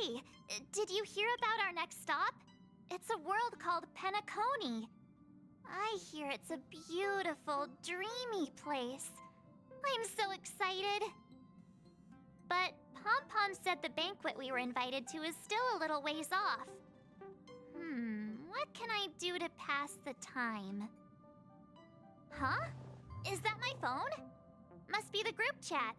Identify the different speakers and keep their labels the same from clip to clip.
Speaker 1: Hey, did you hear about our next stop? It's a world called Penacony. I hear it's a beautiful, dreamy place. I'm so excited. But Pom-Pom said the banquet we were invited to is still a little ways off. What can I do to pass the time? Huh? Is that my phone? Must be the group chat.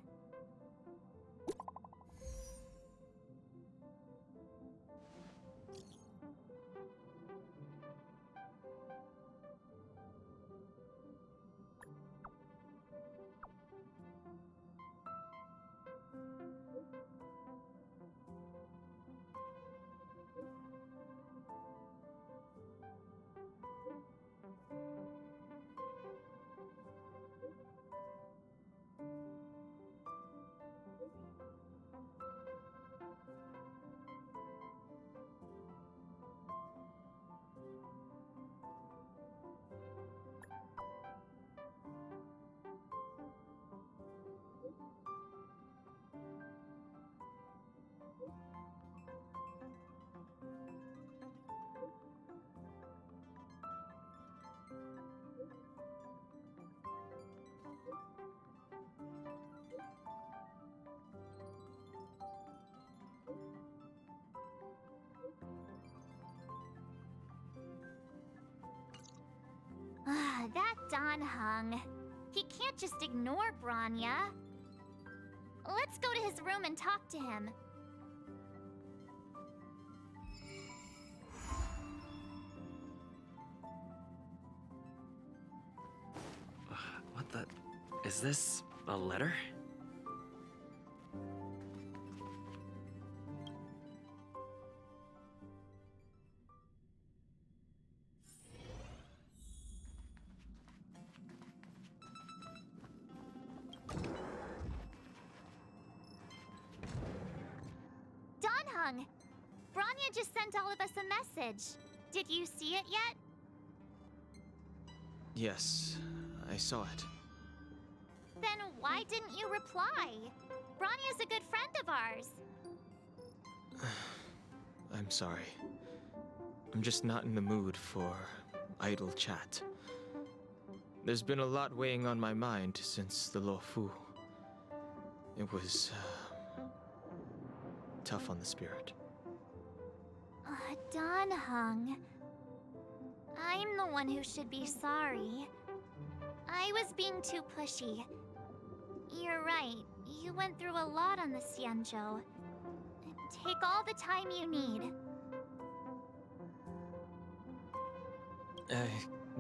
Speaker 1: That Don Hung. He can't just ignore Branya. Let's go to his room and talk to him.
Speaker 2: What the... Is this a letter?
Speaker 1: Donhung! Branya just sent all of us a message. Did you see it yet?
Speaker 3: Yes, I saw it.
Speaker 1: Then why didn't you reply? Branya's a good friend of ours.
Speaker 3: I'm sorry. I'm just not in the mood for idle chat. There's been a lot weighing on my mind since the Lo Fu. It was tough on the spirit.
Speaker 1: Donhung. I'm the one who should be sorry. I was being too pushy. You're right. You went through a lot on the Xianzhou. Take all the time you need.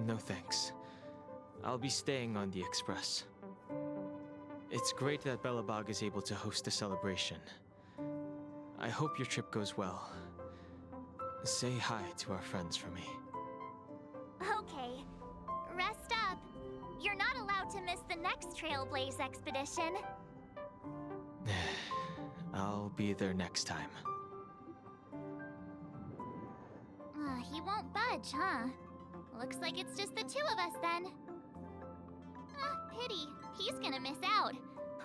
Speaker 3: No thanks. I'll be staying on the Express. It's great that Belobog is able to host a celebration. I hope your trip goes well. Say hi to our friends for me.
Speaker 1: Okay. Rest up. You're not allowed to miss the next Trailblaze expedition.
Speaker 3: I'll be there next time.
Speaker 1: He won't budge, huh? Looks like it's just the two of us then. Pity. He's gonna miss out.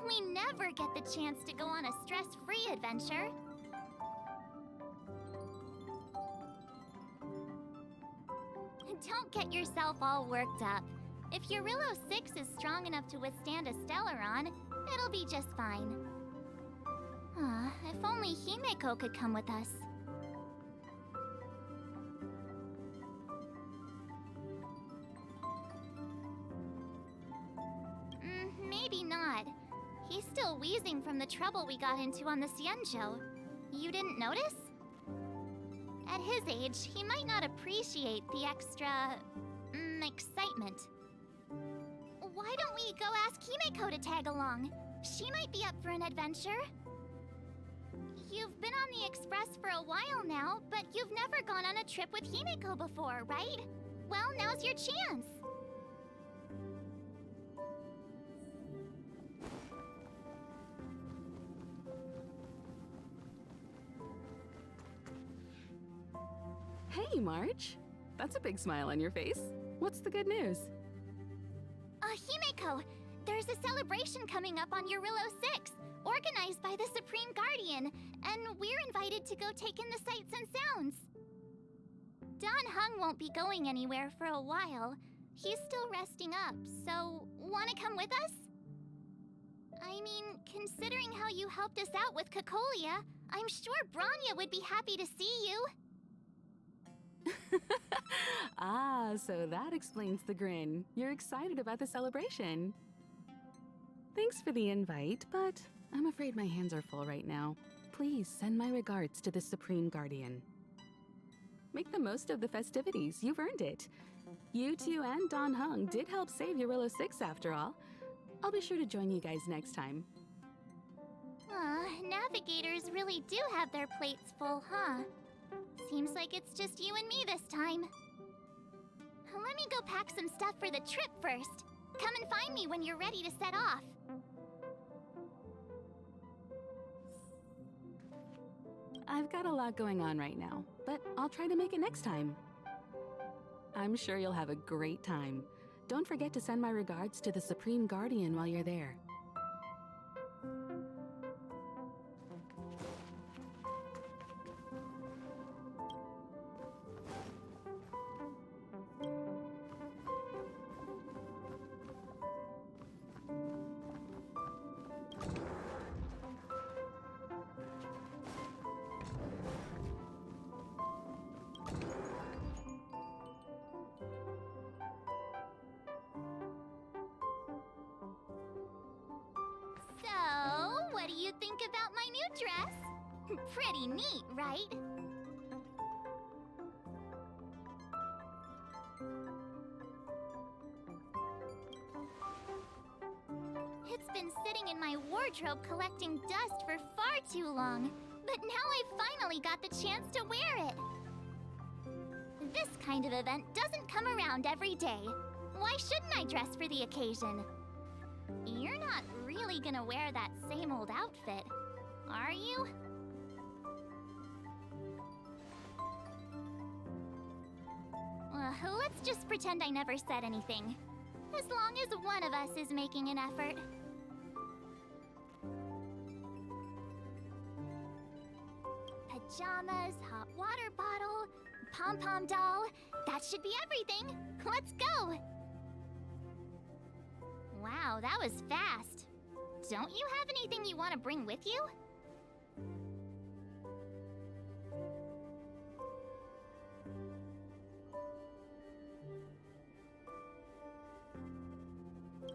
Speaker 1: We never get the chance to go on a stress-free adventure. Don't get yourself all worked up. If Eurillo 6 is strong enough to withstand a Stellaron, it'll be just fine. If only Himeko could come with us. Maybe not. He's still wheezing from the trouble we got into on the Xianzhou. You didn't notice? At his age, he might not appreciate the extra... excitement. Why don't we go ask Himeko to tag along? She might be up for an adventure. You've been on the Express for a while now, but you've never gone on a trip with Himeko before, right? Well, now's your chance.
Speaker 4: Hey, March. That's a big smile on your face. What's the good news?
Speaker 1: Himeko, there's a celebration coming up on Eurillo 6, organized by the Supreme Guardian, and we're invited to go take in the sights and sounds. Don Hung won't be going anywhere for a while. He's still resting up, so wanna come with us? I mean, considering how you helped us out with Cocolia, I'm sure Branya would be happy to see you.
Speaker 4: Ah, so that explains the grin. You're excited about the celebration. Thanks for the invite, but I'm afraid my hands are full right now. Please send my regards to the Supreme Guardian. Make the most of the festivities. You've earned it. You two and Don Hung did help save Eurilo 6 after all. I'll be sure to join you guys next time.
Speaker 1: Navigators really do have their plates full, huh? Seems like it's just you and me this time. Let me go pack some stuff for the trip first. Come and find me when you're ready to set off.
Speaker 4: I've got a lot going on right now, but I'll try to make it next time. I'm sure you'll have a great time. Don't forget to send my regards to the Supreme Guardian while you're there.
Speaker 1: So, what do you think about my new dress? Pretty neat, right? It's been sitting in my wardrobe collecting dust for far too long, but now I've finally got the chance to wear it. This kind of event doesn't come around every day. Why shouldn't I dress for the occasion? You're not really gonna wear that same old outfit, are you? Let's just pretend I never said anything. As long as one of us is making an effort. Pajamas, hot water bottle, pom-pom doll. That should be everything. Let's go! Wow, that was fast. Don't you have anything you want to bring with you?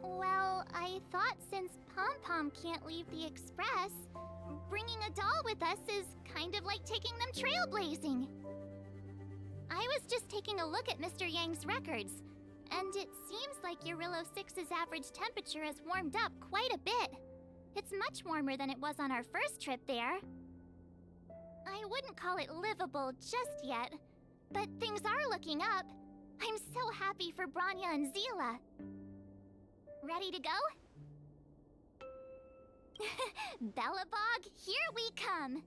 Speaker 1: Well, I thought since Pom-Pom can't leave the Express, bringing a doll with us is kind of like taking them trailblazing. I was just taking a look at Mr. Yang's records, and it seems like Eurilo 6's average temperature has warmed up quite a bit. It's much warmer than it was on our first trip there. I wouldn't call it livable just yet, but things are looking up. I'm so happy for Branya and Zila. Ready to go? Bellabog, here we come!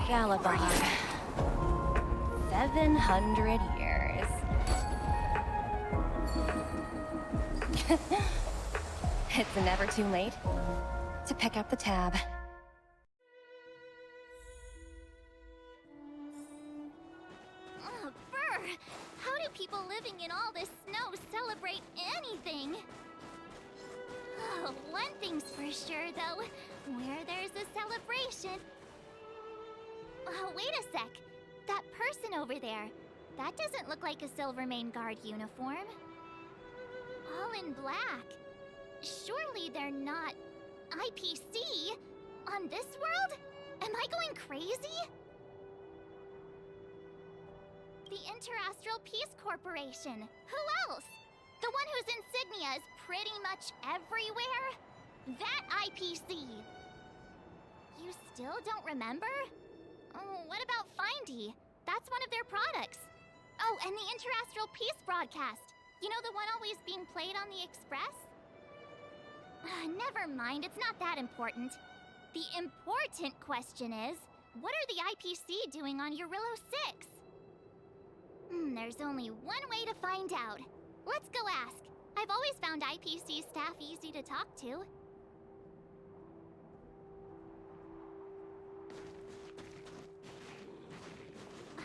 Speaker 5: Bellabog. 700 years. It's never too late to pick up the tab.
Speaker 1: Oh, brr! How do people living in all this snow celebrate anything? Oh, one thing's for sure, though. Where there's a celebration... Oh, wait a sec. That person over there, that doesn't look like a Silvermane Guard uniform. All in black. Surely they're not IPC on this world? Am I going crazy? The Interastral Peace Corporation. Who else? The one whose insignia is pretty much everywhere? That IPC. You still don't remember? Oh, what about Findy? That's one of their products. Oh, and the Interastral Peace broadcast. You know, the one always being played on the Express? Never mind, it's not that important. The important question is, what are the IPC doing on Eurillo 6? There's only one way to find out. Let's go ask. I've always found IPC staff easy to talk to.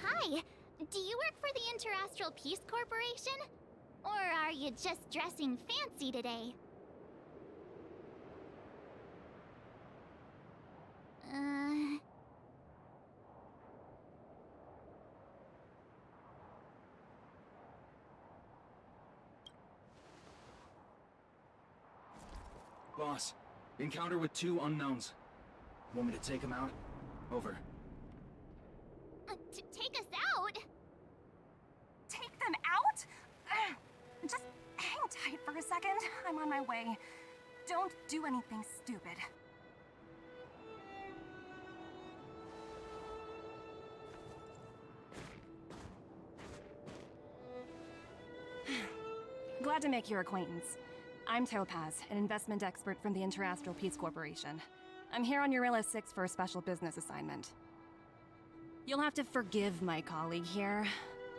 Speaker 1: Hi, do you work for the Interastral Peace Corporation? Or are you just dressing fancy today?
Speaker 6: Boss, encounter with 2 unknowns. Want me to take them out? Over.
Speaker 1: Take us out?
Speaker 5: Take them out? Just hang tight for a second. I'm on my way. Don't do anything stupid. Glad to make your acquaintance. I'm Topaz, an investment expert from the Interastral Peace Corporation. I'm here on Eurillo 6 for a special business assignment. You'll have to forgive my colleague here.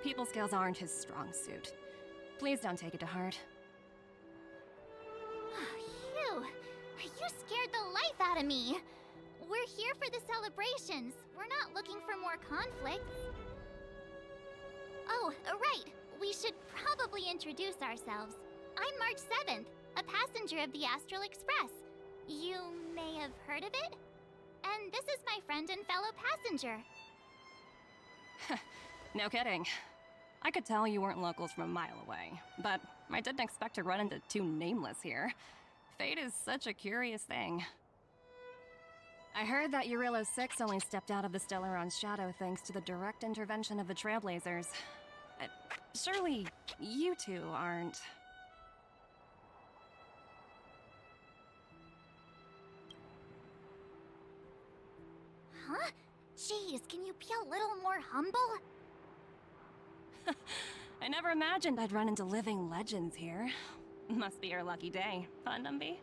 Speaker 5: People skills aren't his strong suit. Please don't take it to heart.
Speaker 1: Phew! You scared the life out of me! We're here for the celebrations. We're not looking for more conflicts. Oh, right. We should probably introduce ourselves. I'm March 7th, a passenger of the Astral Express. You may have heard of it? And this is my friend and fellow passenger.
Speaker 5: No kidding. I could tell you weren't locals from a mile away, but I didn't expect to run into 2 nameless here. Fate is such a curious thing. I heard that Eurillo 6 only stepped out of the Stellaron's shadow thanks to the direct intervention of the Trailblazers. Surely, you two aren't...
Speaker 1: Huh? Jeez, can you be a little more humble?
Speaker 5: I never imagined I'd run into living legends here. Must be your lucky day, huh, Numby?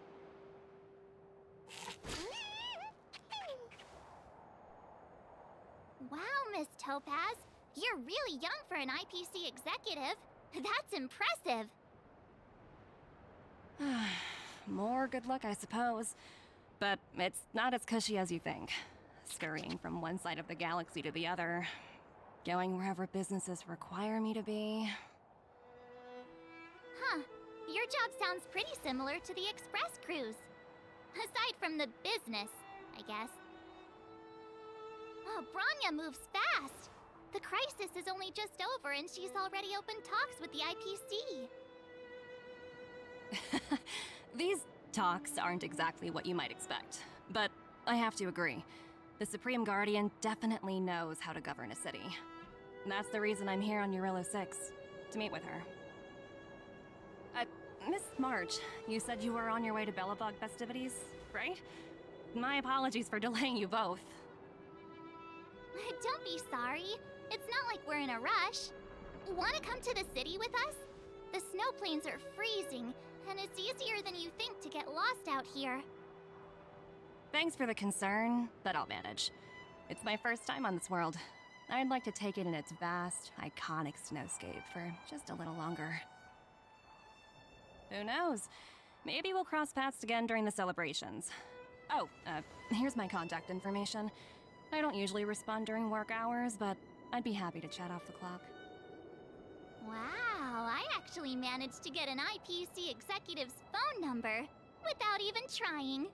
Speaker 1: Wow, Miss Topaz. You're really young for an IPC executive. That's impressive.
Speaker 5: More good luck, I suppose. But it's not as cushy as you think. Scurrying from one side of the galaxy to the other. Going wherever businesses require me to be.
Speaker 1: Huh. Your job sounds pretty similar to the express cruise. Aside from the business, I guess. Oh, Branya moves fast. The crisis is only just over and she's already opened talks with the IPC.
Speaker 5: These talks aren't exactly what you might expect. But I have to agree. The Supreme Guardian definitely knows how to govern a city. That's the reason I'm here on Eurillo 6, to meet with her. Miss March, you said you were on your way to Belobog festivities, right? My apologies for delaying you both.
Speaker 1: Don't be sorry. It's not like we're in a rush. Want to come to the city with us? The snow plains are freezing, and it's easier than you think to get lost out here.
Speaker 5: Thanks for the concern, but I'll manage. It's my first time on this world. I'd like to take it in its vast, iconic snowscape for just a little longer. Who knows? Maybe we'll cross paths again during the celebrations. Oh, here's my contact information. I don't usually respond during work hours, but I'd be happy to chat off the clock.
Speaker 1: Wow, I actually managed to get an IPC executive's phone number without even trying.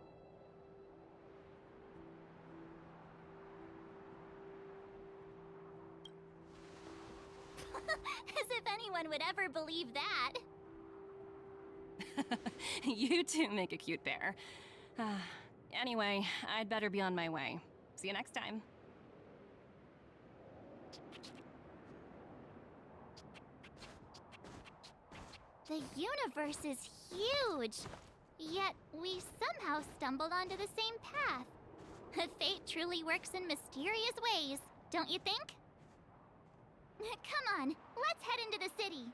Speaker 1: As if anyone would ever believe that.
Speaker 5: You two make a cute pair. Anyway, I'd better be on my way. See you next time.
Speaker 1: The universe is huge, yet we somehow stumbled onto the same path. Fate truly works in mysterious ways, don't you think? Come on, let's head into the city.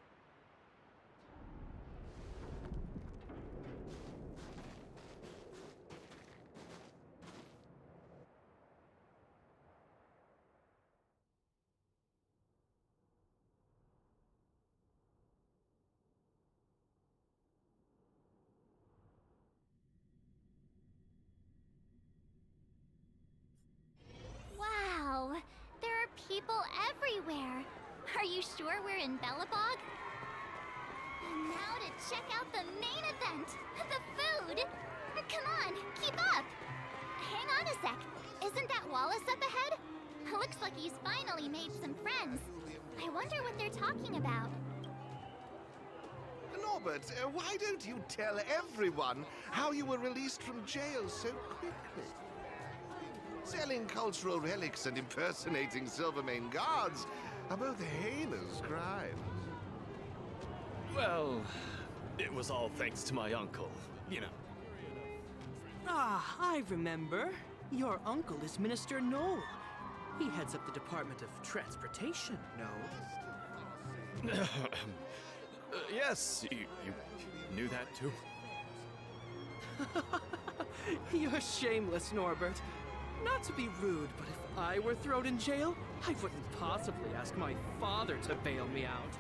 Speaker 1: you sure we're in Bellabog? And now to check out the main event, the food! Come on, keep up! Hang on a sec, isn't that Wallace up ahead? Looks like he's finally made some friends. I wonder what they're talking about.
Speaker 7: Norbert, why don't you tell everyone how you were released from jail so quickly? Selling cultural relics and impersonating Silvermane guards are both heinous crimes.
Speaker 8: Well, it was all thanks to my uncle, you know.
Speaker 9: Ah, I remember. Your uncle is Minister Knoll. He heads up the Department of Transportation, no?
Speaker 8: Yes, you knew that too?
Speaker 9: You're shameless, Norbert. Not to be rude, but if I were thrown in jail, I wouldn't possibly ask my father to bail me out.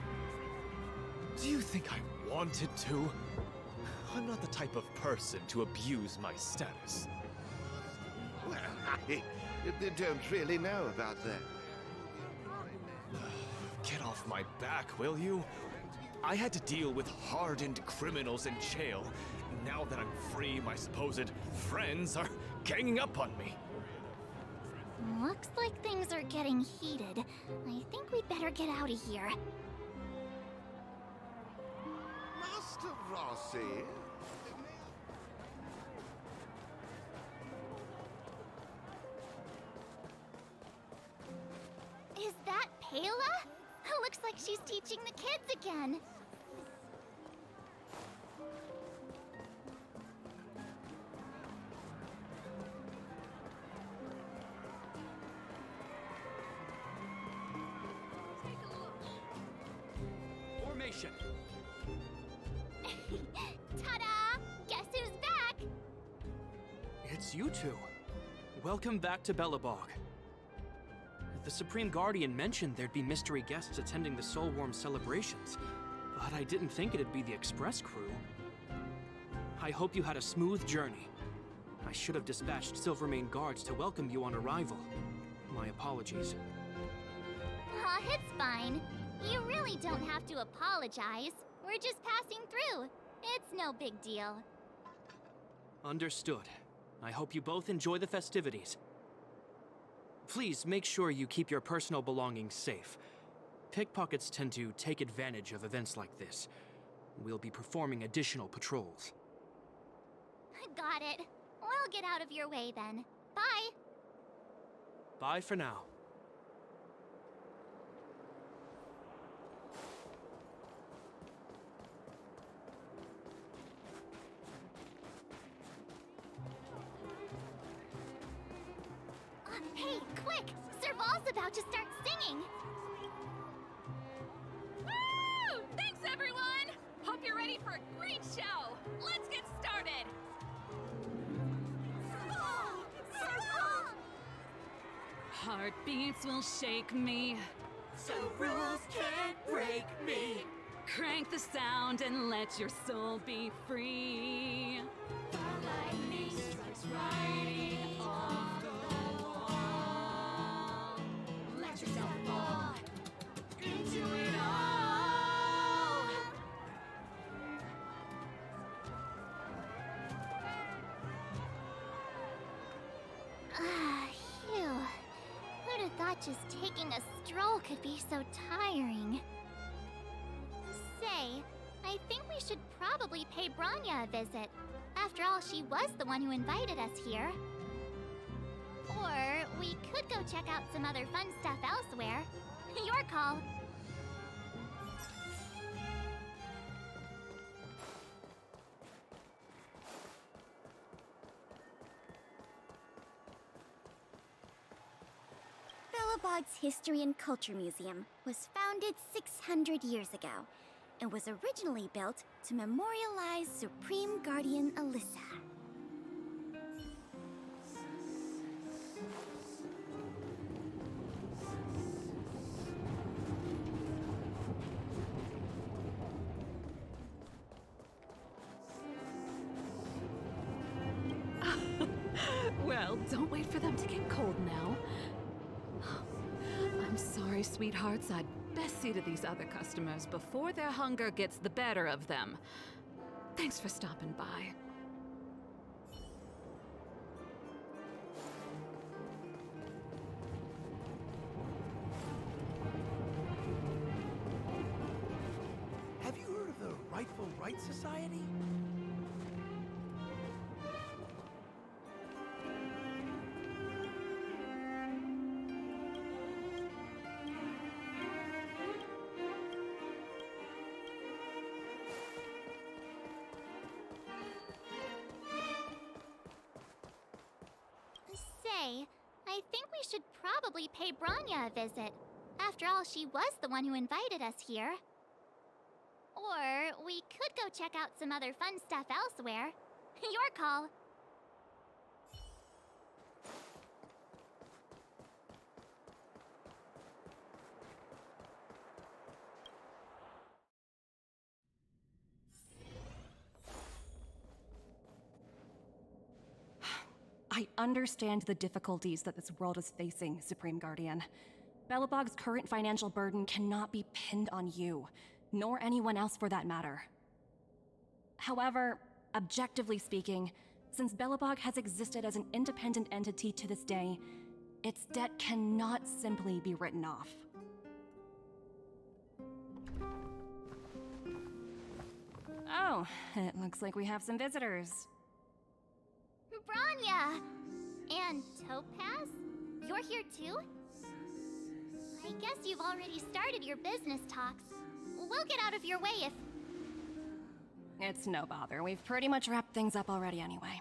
Speaker 8: Do you think I wanted to? I'm not the type of person to abuse my status.
Speaker 7: Well, I don't really know about that.
Speaker 8: Get off my back, will you? I had to deal with hardened criminals in jail. Now that I'm free, my supposed friends are ganging up on me.
Speaker 1: Looks like things are getting heated. I think we'd better get out of here.
Speaker 7: Master Rossi?
Speaker 1: Is that Pela? Looks like she's teaching the kids again.
Speaker 9: Formation!
Speaker 1: Ta-da! Guess who's back?
Speaker 9: It's you two. Welcome back to Bellabog. The Supreme Guardian mentioned there'd be mystery guests attending the Soulworm celebrations, but I didn't think it'd be the Express crew. I hope you had a smooth journey. I should have dispatched Silvermane guards to welcome you on arrival. My apologies.
Speaker 1: Aw, it's fine. You really don't have to apologize. We're just passing through. It's no big deal.
Speaker 9: Understood. I hope you both enjoy the festivities. Please make sure you keep your personal belongings safe. Pickpockets tend to take advantage of events like this. We'll be performing additional patrols.
Speaker 1: Got it. We'll get out of your way then. Bye.
Speaker 9: Bye for now.
Speaker 1: Hey, quick! Serval's about to start singing!
Speaker 10: Woo! Thanks, everyone! Hope you're ready for a great show! Let's get started!
Speaker 1: Serval! Serval!
Speaker 10: Heartbeats will shake me.
Speaker 11: So rules can't break me.
Speaker 10: Crank the sound and let your soul be free.
Speaker 11: The lightning strikes right off the wall. Let yourself fall into it all.
Speaker 1: Phew. Who'd have thought just taking a stroll could be so tiring? Say, I think we should probably pay Branya a visit. After all, she was the one who invited us here. Or we could go check out some other fun stuff elsewhere. Your call.
Speaker 12: Bellabog's History and Culture Museum was founded 600 years ago and was originally built to memorialize Supreme Guardian Alyssa.
Speaker 4: Well, don't wait for them to get cold now. I'm sorry,
Speaker 10: sweethearts, I'd best see to these other customers before their hunger gets the better of them. Thanks for stopping by.
Speaker 11: Have you heard of the Rightful Right Society?
Speaker 1: Say, I think we should probably pay Branya a visit. After all, she was the one who invited us here. Or we could go check out some other fun stuff elsewhere. Your call.
Speaker 5: I understand the difficulties that this world is facing, Supreme Guardian. Belobog's current financial burden cannot be pinned on you, nor anyone else for that matter. However, objectively speaking, since Belobog has existed as an independent entity to this day, its debt cannot simply be written off. Oh, it looks like we have some visitors.
Speaker 1: Branya! And Topaz? You're here too? I guess you've already started your business talks. We'll get out of your way if...
Speaker 5: It's no bother. We've pretty much wrapped things up already anyway.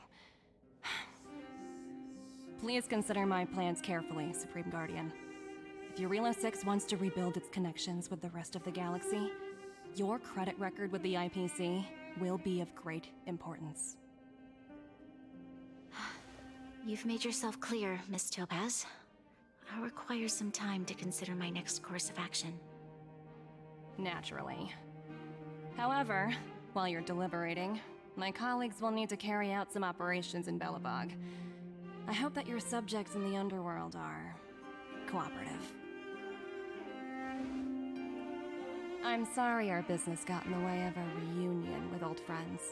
Speaker 5: Please consider my plans carefully, Supreme Guardian. If Eurilo 6 wants to rebuild its connections with the rest of the galaxy, your credit record with the IPC will be of great importance.
Speaker 13: You've made yourself clear, Miss Topaz. I'll require some time to consider my next course of action.
Speaker 5: Naturally. However, while you're deliberating, my colleagues will need to carry out some operations in Belobog. I hope that your subjects in the underworld are cooperative. I'm sorry our business got in the way of a reunion with old friends.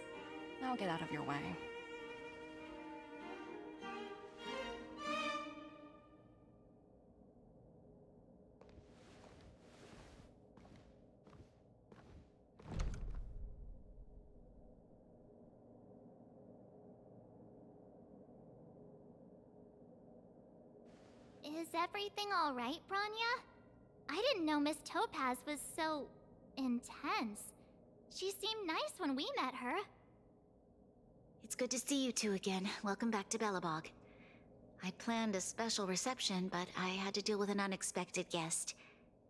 Speaker 5: I'll get out of your way.
Speaker 1: Is everything all right, Branya? I didn't know Miss Topaz was so... intense. She seemed nice when we met her.
Speaker 13: It's good to see you two again. Welcome back to Belobog. I planned a special reception, but I had to deal with an unexpected guest.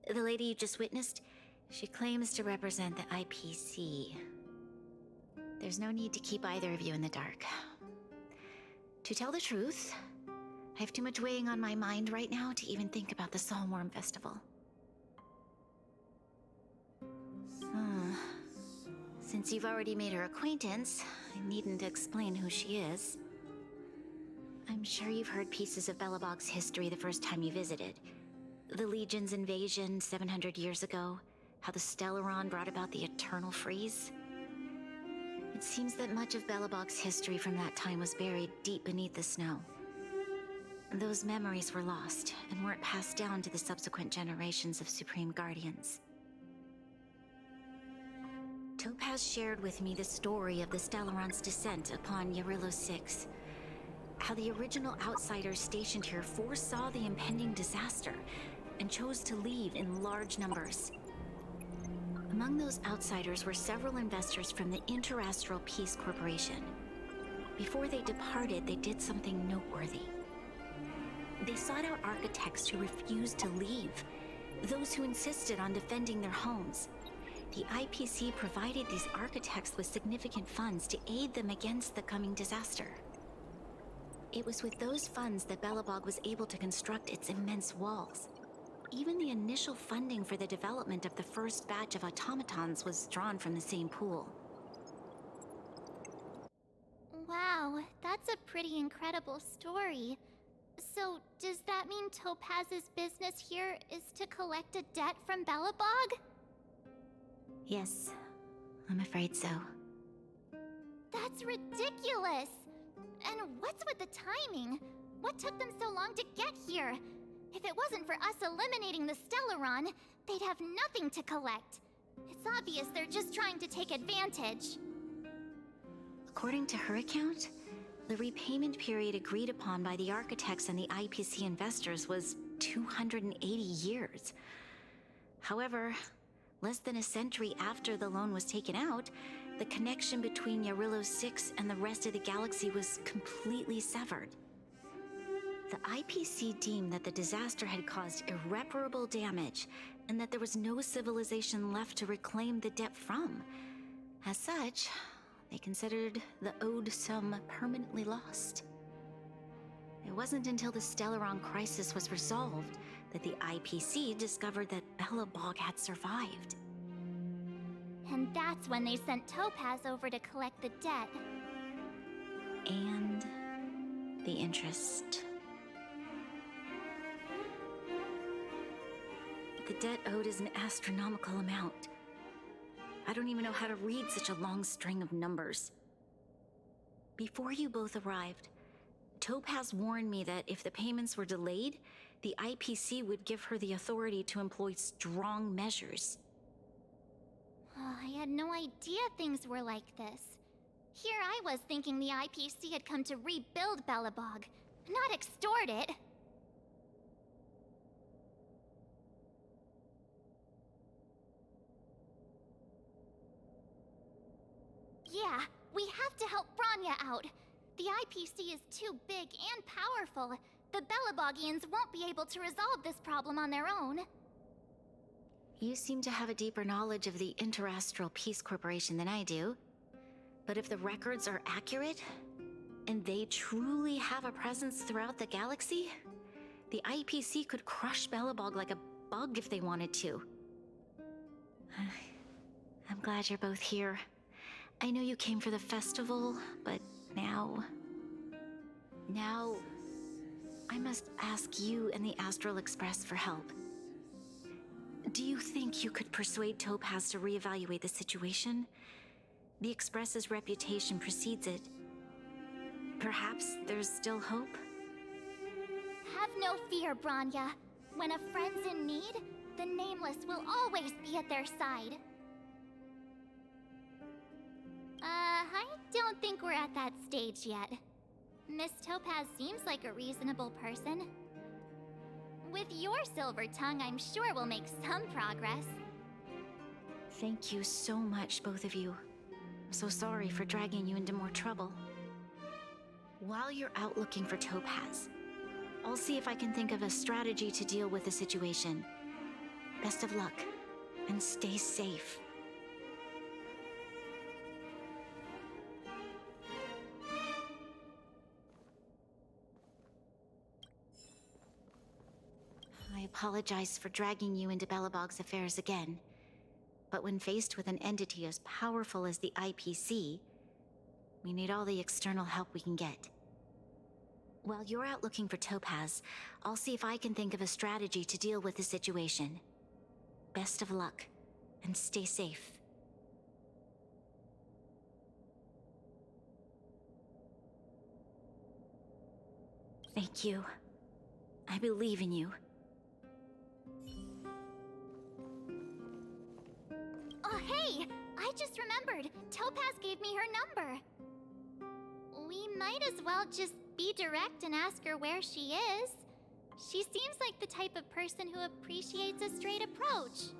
Speaker 13: The lady you just witnessed, she claims to represent the IPC. There's no need to keep either of you in the dark. To tell the truth, I have too much weighing on my mind right now to even think about the Soulworm Festival. Since you've already made her acquaintance, I needn't explain who she is. I'm sure you've heard pieces of Belobog's history the first time you visited. The Legion's invasion 700 years ago, how the Stellaron brought about the Eternal Freeze. It seems that much of Belobog's history from that time was buried deep beneath the snow. Those memories were lost and weren't passed down to the subsequent generations of Supreme Guardians. Topaz shared with me the story of the Stellaron's descent upon Eurilo 6. How the original outsiders stationed here foresaw the impending disaster and chose to leave in large numbers. Among those outsiders were several investors from the Interastral Peace Corporation. Before they departed, they did something noteworthy. They sought out architects who refused to leave, those who insisted on defending their homes. The IPC provided these architects with significant funds to aid them against the coming disaster. It was with those funds that Belobog was able to construct its immense walls. Even the initial funding for the development of the first batch of automatons was drawn from the same pool.
Speaker 1: Wow, that's a pretty incredible story. So, does that mean Topaz's business here is to collect a debt from Belobog?
Speaker 13: Yes, I'm afraid so.
Speaker 1: That's ridiculous! And what's with the timing? What took them so long to get here? If it wasn't for us eliminating the Stellaron, they'd have nothing to collect. It's obvious they're just trying to take advantage.
Speaker 13: According to her account, the repayment period agreed upon by the architects and the IPC investors was 280 years. However, less than a century after the loan was taken out, the connection between Yarillo 6 and the rest of the galaxy was completely severed. The IPC deemed that the disaster had caused irreparable damage and that there was no civilization left to reclaim the debt from. As such, they considered the owed sum permanently lost. It wasn't until the Stellaron crisis was resolved that the IPC discovered that Belobog had survived.
Speaker 1: And that's when they sent Topaz over to collect the debt.
Speaker 13: And the interest. The debt owed is an astronomical amount. I don't even know how to read such a long string of numbers. Before you both arrived, Topaz warned me that if the payments were delayed, the IPC would give her the authority to employ strong measures.
Speaker 1: Oh, I had no idea things were like this. Here I was thinking the IPC had come to rebuild Belobog, not extort it. Yeah, we have to help Bronya out. The IPC is too big and powerful. The Belobogians won't be able to resolve this problem on their own.
Speaker 13: You seem to have a deeper knowledge of the Interastral Peace Corporation than I do. But if the records are accurate, and they truly have a presence throughout the galaxy, the IPC could crush Belobog like a bug if they wanted to. I'm glad you're both here. I know you came for the festival, but now I must ask you and the Astral Express for help. Do you think you could persuade Topaz to reevaluate the situation? The Express's reputation precedes it. Perhaps there's still hope?
Speaker 1: Have no fear, Bronya. When a friend's in need, the Nameless will always be at their side. I don't think we're at that stage yet. Miss Topaz seems like a reasonable person. With your silver tongue, I'm sure we'll make some progress.
Speaker 13: Thank you so much, both of you. I'm so sorry for dragging you into more trouble. While you're out looking for Topaz, I'll see if I can think of a strategy to deal with the situation. Best of luck, and stay safe. I apologize for dragging you into Belobog's affairs again, but when faced with an entity as powerful as the IPC, we need all the external help we can get. While you're out looking for Topaz, I'll see if I can think of a strategy to deal with the situation. Best of luck, and stay safe. Thank you. I believe in you.
Speaker 1: Oh, hey! I just remembered. Topaz gave me her number. We might as well just be direct and ask her where she is. She seems like the type of person who appreciates a straight approach.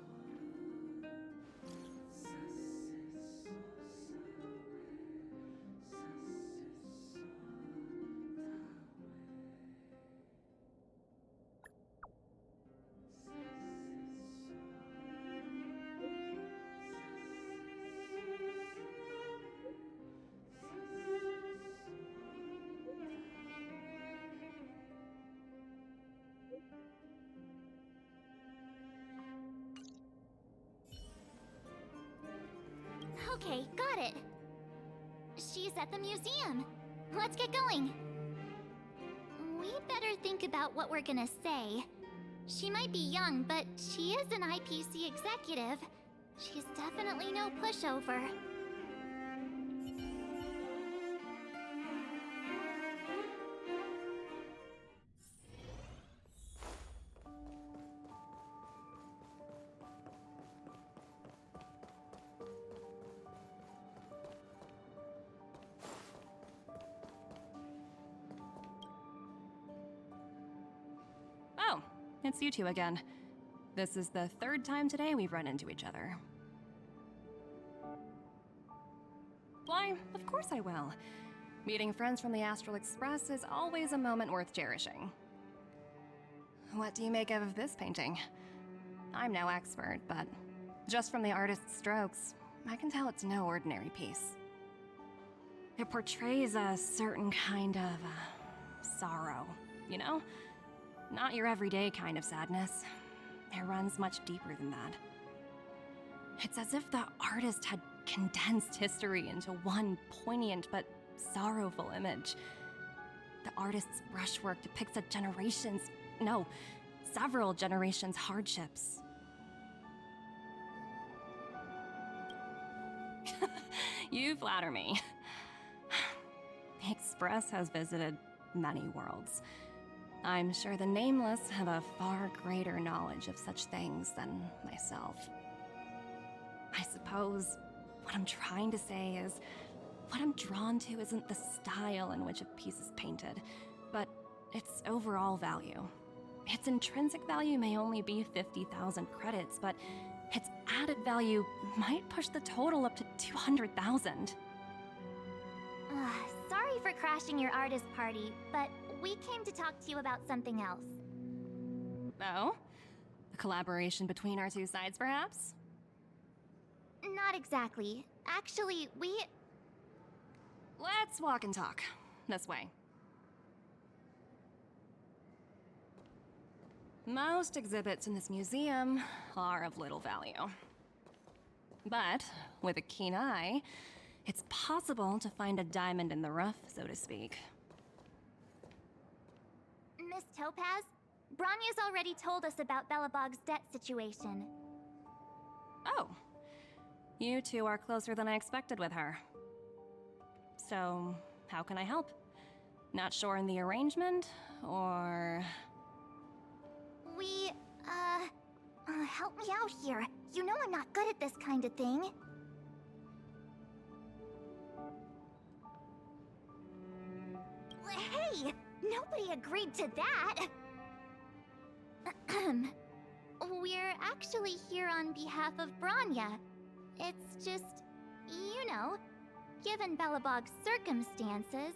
Speaker 1: Okay, got it. She's at the museum. Let's get going. We We better think about what we're gonna say. She might be young, but she is an IPC executive. She's definitely no pushover.
Speaker 5: Oh, it's you two again. This is the third time today we've run into each other. Why, of course I will. Meeting friends from the Astral Express is always a moment worth cherishing. What do you make of this painting? I'm no expert, but just from the artist's strokes, I can tell it's no ordinary piece. It portrays a certain kind of sorrow, you know? Not your everyday kind of sadness. It runs much deeper than that. It's as if the artist had condensed history into one poignant but sorrowful image. The artist's brushwork depicts several generations' hardships. You flatter me. The Express has visited many worlds. I'm sure the Nameless have a far greater knowledge of such things than myself. I suppose what I'm trying to say is, what I'm drawn to isn't the style in which a piece is painted, but its overall value. Its intrinsic value may only be 50,000 credits, but its added value might push the total up to 200,000.
Speaker 1: Sorry for crashing your artist party, but we came to talk to you about something else.
Speaker 5: Oh? A collaboration between our two sides, perhaps?
Speaker 1: Not exactly. Actually,
Speaker 5: Let's walk and talk. This way. Most exhibits in this museum are of little value. But, with a keen eye, it's possible to find a diamond in the rough, so to speak.
Speaker 1: Miss Topaz, Bronya's already told us about Belobog's debt situation.
Speaker 5: Oh. You two are closer than I expected with her. So, how can I help? Not sure in the arrangement, or...
Speaker 1: Help me out here. You know I'm not good at this kind of thing. Hey! Nobody agreed to that! We're actually here on behalf of Bronya. It's just, you know, given Belobog's circumstances,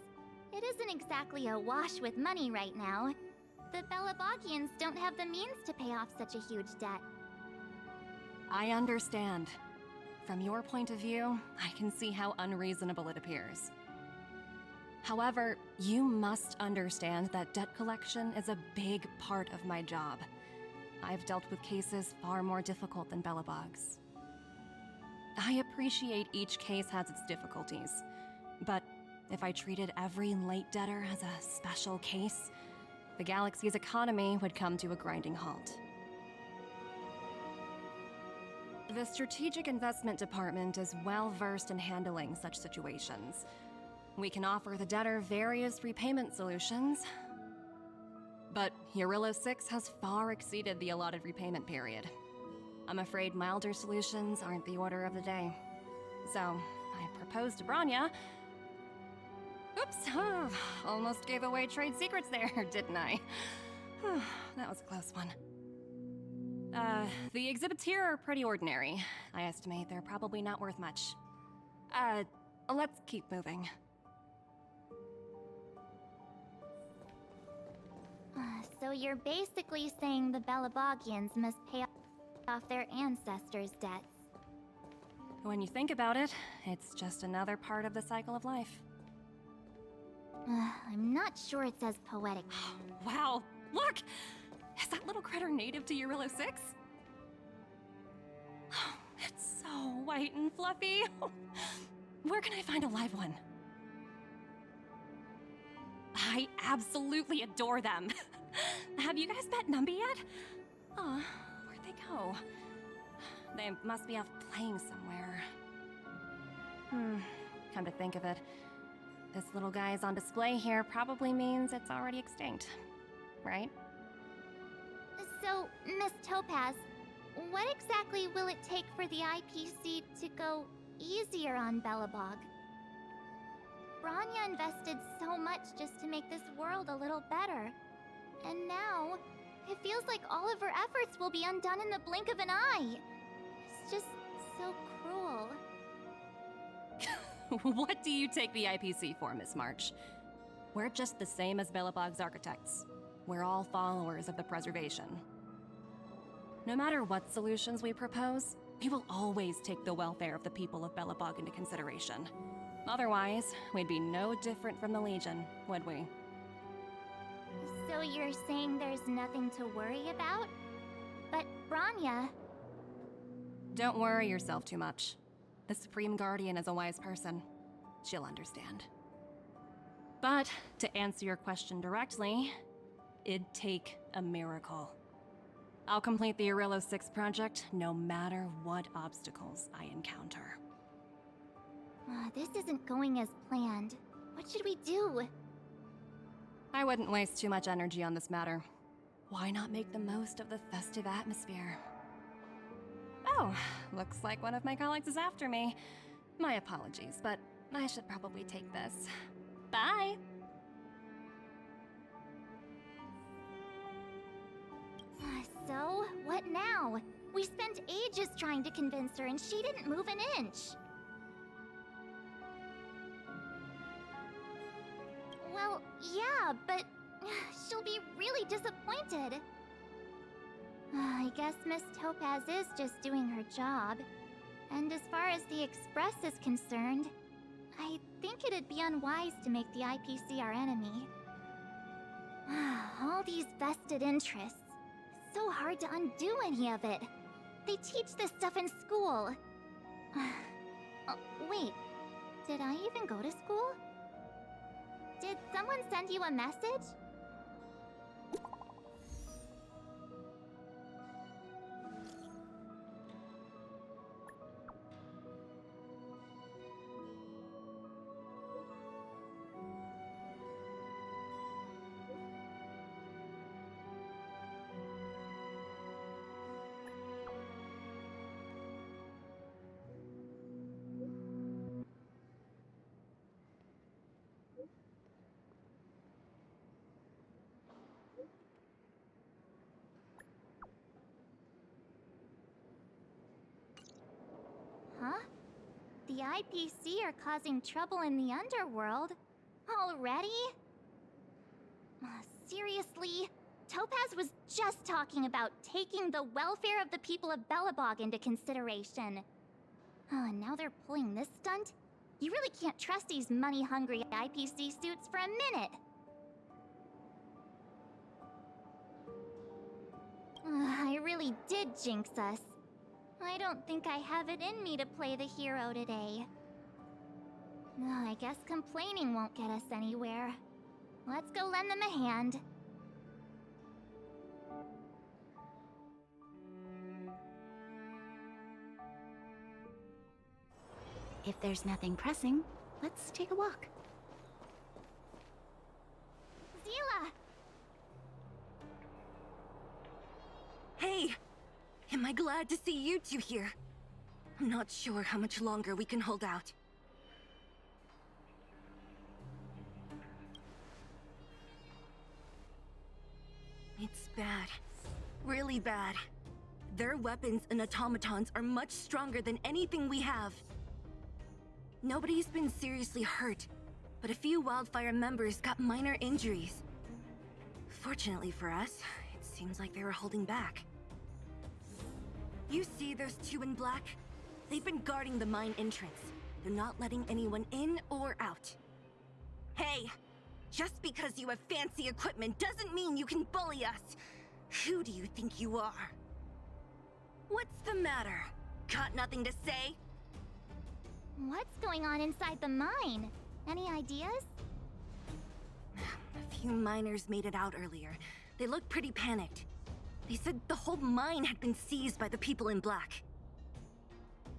Speaker 1: it isn't exactly awash with money right now. The Belobogians don't have the means to pay off such a huge debt.
Speaker 5: I understand. From your point of view, I can see how unreasonable it appears. However, you must understand that debt collection is a big part of my job. I've dealt with cases far more difficult than Belobog's. I appreciate each case has its difficulties, but if I treated every late debtor as a special case, the galaxy's economy would come to a grinding halt. The Strategic Investment Department is well versed in handling such situations. We can offer the debtor various repayment solutions, but Eurillo 6 has far exceeded the allotted repayment period. I'm afraid milder solutions aren't the order of the day. So, I proposed to Bronya. Oops, almost gave away trade secrets there, didn't I? That was a close one. The exhibits here are pretty ordinary. I estimate they're probably not worth much. Let's keep moving.
Speaker 1: So you're basically saying the Belobogians must pay off their ancestors' debts.
Speaker 5: When you think about it, it's just another part of the cycle of life.
Speaker 1: I'm not sure it's as poetic.
Speaker 5: Wow, look! Is that little critter native to Eurillo 6? It's so white and fluffy. Where can I find a live one? I absolutely adore them. Have you guys met Numby yet? Oh, where'd they go? They must be off playing somewhere. Come to think of it, this little guy is on display here probably means it's already extinct, right?
Speaker 1: So, Miss Topaz, what exactly will it take for the IPC to go easier on Belobog? Branya invested so much just to make this world a little better. And now, it feels like all of her efforts will be undone in the blink of an eye. It's just so cruel.
Speaker 5: What do you take the IPC for, Miss March? We're just the same as Belobog's architects. We're all followers of the preservation. No matter what solutions we propose, we will always take the welfare of the people of Belobog into consideration. Otherwise, we'd be no different from the Legion, would we?
Speaker 1: So you're saying there's nothing to worry about? But Branya...
Speaker 5: Don't worry yourself too much. The Supreme Guardian is a wise person. She'll understand. But, to answer your question directly, it'd take a miracle. I'll complete the Arillo 6 project no matter what obstacles I encounter.
Speaker 1: This isn't going as planned. What should we do?
Speaker 5: I wouldn't waste too much energy on this matter. Why not make the most of the festive atmosphere? Oh, looks like one of my colleagues is after me. My apologies, but I should probably take this. Bye!
Speaker 1: So, what now? We spent ages trying to convince her and she didn't move an inch. Well, yeah, but she'll be really disappointed. I guess Miss Topaz is just doing her job. And as far as the Express is concerned, I think it'd be unwise to make the IPC our enemy. All these vested interests. So hard to undo any of it. They teach this stuff in school. Oh, wait, did I even go to school? Did someone send you a message? Huh? The IPC are causing trouble in the underworld? Already? Seriously? Topaz was just talking about taking the welfare of the people of Belobog into consideration. And now they're pulling this stunt? You really can't trust these money-hungry IPC suits for a minute. I really did jinx us. I don't think I have it in me to play the hero today. I guess complaining won't get us anywhere. Let's go lend them a hand.
Speaker 13: If there's nothing pressing, let's take a walk.
Speaker 1: Zila!
Speaker 14: Hey! Am I glad to see you two here? I'm not sure how much longer we can hold out. It's bad. Really bad. Their weapons and automatons are much stronger than anything we have. Nobody's been seriously hurt, but a few Wildfire members got minor injuries. Fortunately for us, it seems like they were holding back. You see those two in black? They've been guarding the mine entrance. They're not letting anyone in or out. Hey! Just because you have fancy equipment doesn't mean you can bully us! Who do you think you are? What's the matter? Got nothing to say?
Speaker 1: What's going on inside the mine? Any ideas?
Speaker 14: A few miners made it out earlier. They looked pretty panicked. They said the whole mine had been seized by the people in black.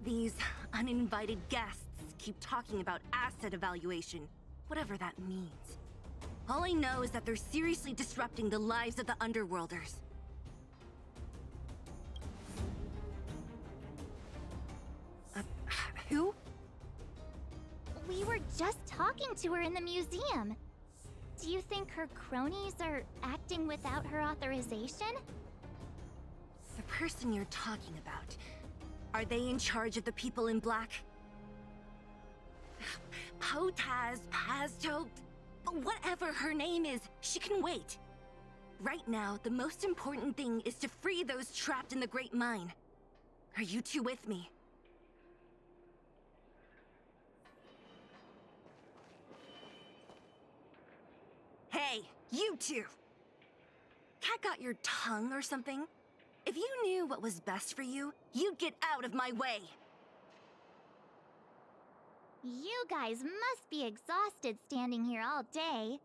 Speaker 14: These uninvited guests keep talking about asset evaluation, whatever that means. All I know is that they're seriously disrupting the lives of the Underworlders. Who?
Speaker 1: We were just talking to her in the museum. Do you think her cronies are acting without her authorization?
Speaker 14: The person you're talking about, are they in charge of the people in black? Potaz, Pazto, whatever her name is, she can wait. Right now, the most important thing is to free those trapped in the Great Mine. Are you two with me? Hey, you two! Cat got your tongue or something? If you knew what was best for you, you'd get out of my way!
Speaker 1: You guys must be exhausted standing here all day.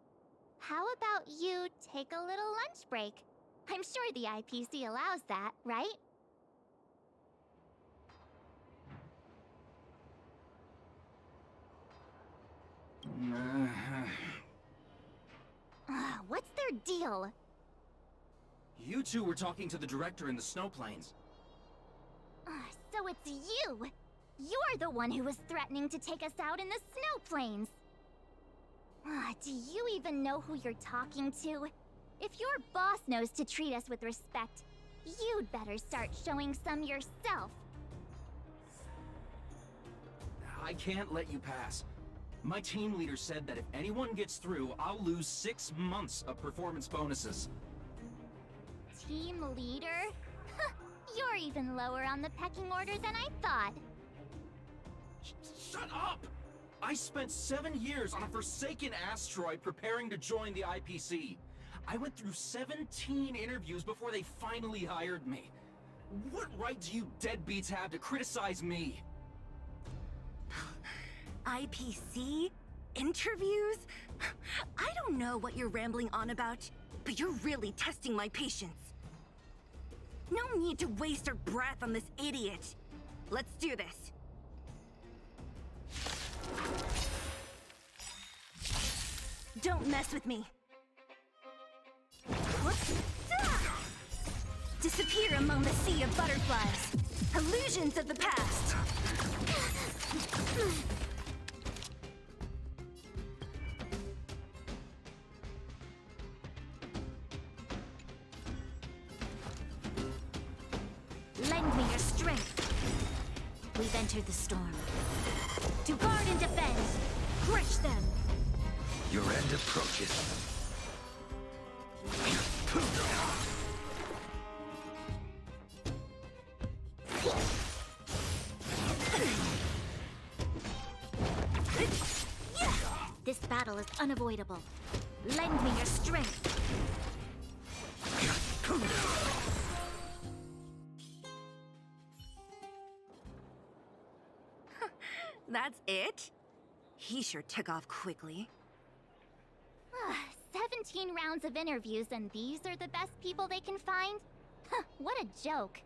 Speaker 1: How about you take a little lunch break? I'm sure the IPC allows that, right? What's their deal?
Speaker 6: You two were talking to the director in the snow plains.
Speaker 1: So it's you! You're the one who was threatening to take us out in the snow plains! Do you even know who you're talking to? If your boss knows to treat us with respect, you'd better start showing some yourself.
Speaker 6: I can't let you pass. My team leader said that if anyone gets through, I'll lose 6 months of performance bonuses.
Speaker 1: Team leader? You're even lower on the pecking order than I thought.
Speaker 6: Shut up! I spent 7 years on a forsaken asteroid preparing to join the IPC. I went through 17 interviews before they finally hired me. What right do you deadbeats have to criticize me?
Speaker 14: IPC? Interviews? I don't know what you're rambling on about, but you're really testing my patience. No need to waste our breath on this idiot. Let's do this. Don't mess with me. Disappear among the sea of butterflies. Illusions of the past.
Speaker 1: Lend me your strength. We've entered the storm. To guard and defend, crush them.
Speaker 15: Your end approaches.
Speaker 1: This battle is unavoidable. Lend me your strength.
Speaker 14: That's it? He sure took off quickly.
Speaker 1: 17 rounds of interviews and these are the best people they can find? What a joke.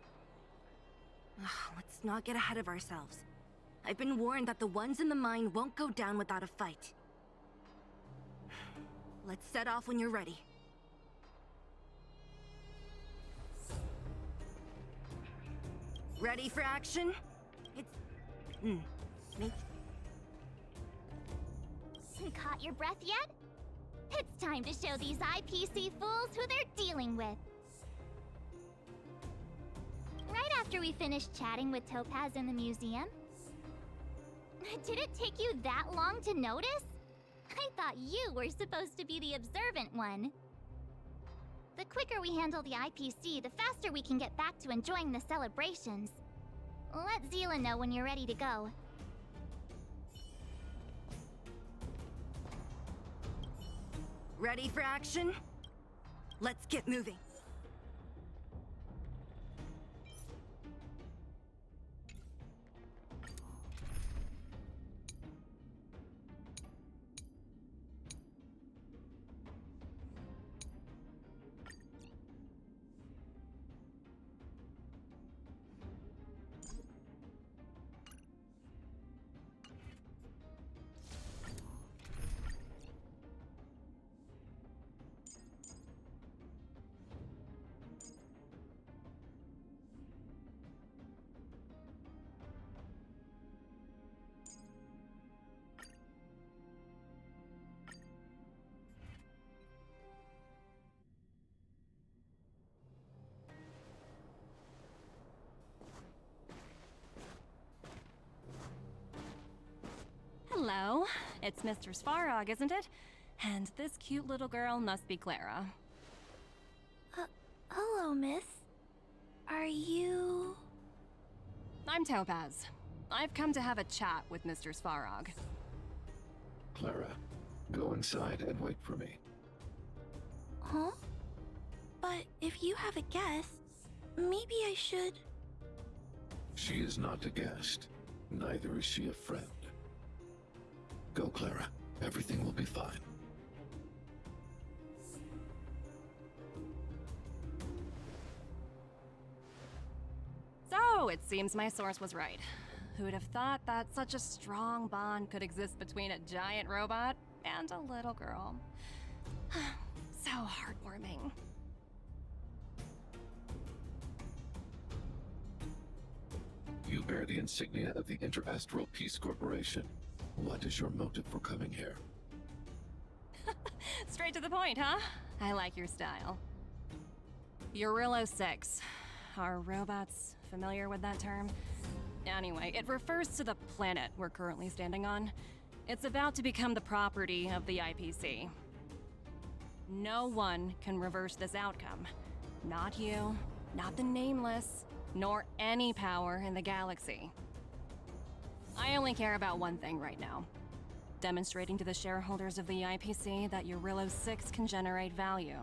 Speaker 14: Let's not get ahead of ourselves. I've been warned that the ones in the mine won't go down without a fight. Let's set off when you're ready. Ready for action? It's... me.
Speaker 1: Caught your breath yet? It's time to show these IPC fools who they're dealing with. Right after we finished chatting with Topaz in the museum. Did it take you that long to notice? I thought you were supposed to be the observant one. The quicker we handle the IPC, the faster we can get back to enjoying the celebrations. Let Zila know when you're ready to go.
Speaker 14: Ready for action? Let's get moving.
Speaker 5: Hello. It's Mr. Svarog, isn't it? And this cute little girl must be Clara.
Speaker 12: Hello, miss. Are you...
Speaker 5: I'm Topaz. I've come to have a chat with Mr. Svarog.
Speaker 15: Clara, go inside and wait for me.
Speaker 12: Huh? But if you have a guest, maybe I should...
Speaker 15: She is not a guest. Neither is she a friend. Go, Clara. Everything will be fine.
Speaker 5: So, it seems my source was right. Who'd have thought that such a strong bond could exist between a giant robot and a little girl? So heartwarming.
Speaker 15: You bear the insignia of the Interastral Peace Corporation. What is your motive for coming here?
Speaker 5: Straight to the point, huh? I like your style. Eurillo 6. Are robots familiar with that term? Anyway, it refers to the planet we're currently standing on. It's about to become the property of the IPC. No one can reverse this outcome. Not you, not the Nameless, nor any power in the galaxy. I only care about one thing right now. Demonstrating to the shareholders of the IPC that Eurillo 6 can generate value.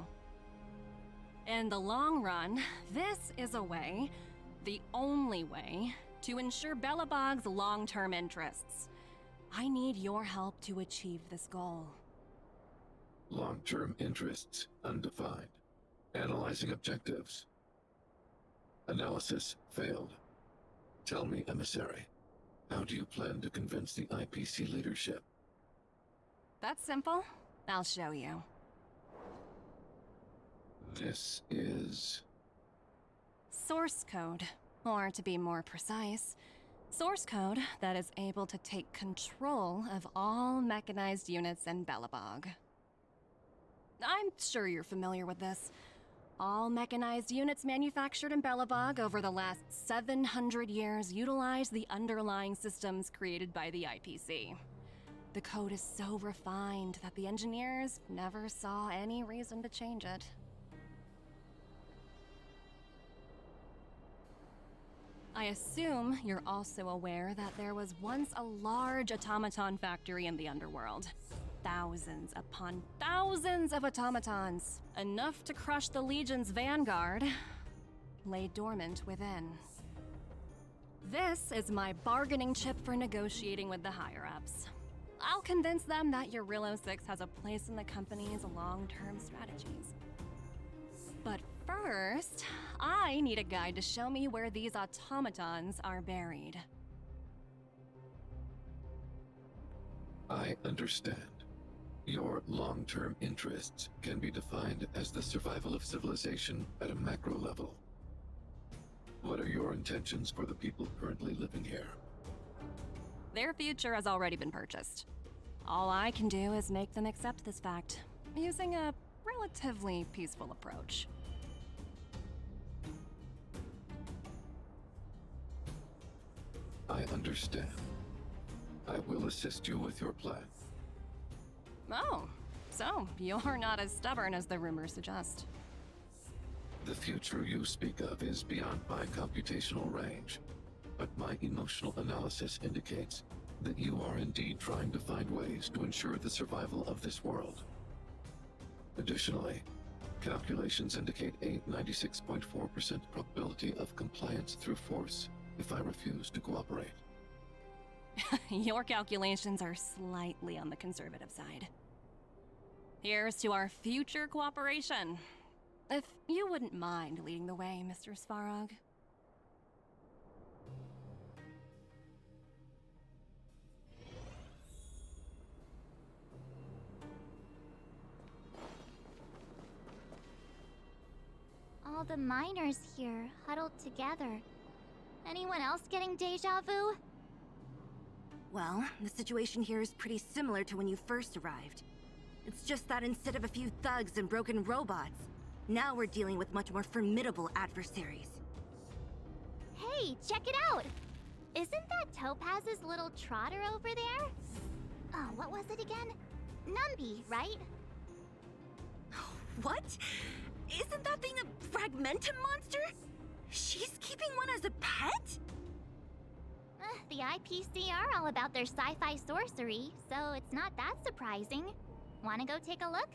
Speaker 5: In the long run, this is a way, the only way, to ensure Belobog's long-term interests. I need your help to achieve this goal.
Speaker 15: Long-term interests, undefined. Analyzing objectives. Analysis failed. Tell me, Emissary, how do you plan to convince the IPC leadership?
Speaker 5: That's simple. I'll show you.
Speaker 15: This is...
Speaker 5: Source code. Or to be more precise, source code that is able to take control of all mechanized units in Belobog. I'm sure you're familiar with this. All mechanized units manufactured in Belobog over the last 700 years utilize the underlying systems created by the IPC. The code is so refined that the engineers never saw any reason to change it. I assume you're also aware that there was once a large automaton factory in the underworld. Thousands upon thousands of automatons, enough to crush the Legion's vanguard, lay dormant within. This is my bargaining chip for negotiating with the higher-ups. I'll convince them that Eurillo 6 has a place in the company's long-term strategies. But first, I need a guide to show me where these automatons are buried.
Speaker 15: I understand. Your long-term interests can be defined as the survival of civilization at a macro level. What are your intentions for the people currently living here?
Speaker 5: Their future has already been purchased. All I can do is make them accept this fact, using a relatively peaceful approach.
Speaker 15: I understand. I will assist you with your plan.
Speaker 5: Oh, so you're not as stubborn as the rumors suggest.
Speaker 15: The future you speak of is beyond my computational range, but my emotional analysis indicates that you are indeed trying to find ways to ensure the survival of this world. Additionally, calculations indicate a 96.4% probability of compliance through force if I refuse to cooperate.
Speaker 5: Your calculations are slightly on the conservative side. Here's to our future cooperation. If you wouldn't mind leading the way, Mr. Svarog.
Speaker 1: All the miners here, huddled together. Anyone else getting deja vu?
Speaker 14: Well, the situation here is pretty similar to when you first arrived. It's just that instead of a few thugs and broken robots, now we're dealing with much more formidable adversaries.
Speaker 1: Hey, check it out! Isn't that Topaz's little trotter over there? Oh, what was it again? Numby, right?
Speaker 14: What? Isn't that thing a fragmentum monster? She's keeping one as a pet?
Speaker 1: The IPC are all about their sci-fi sorcery, so it's not that surprising. Wanna go take a look?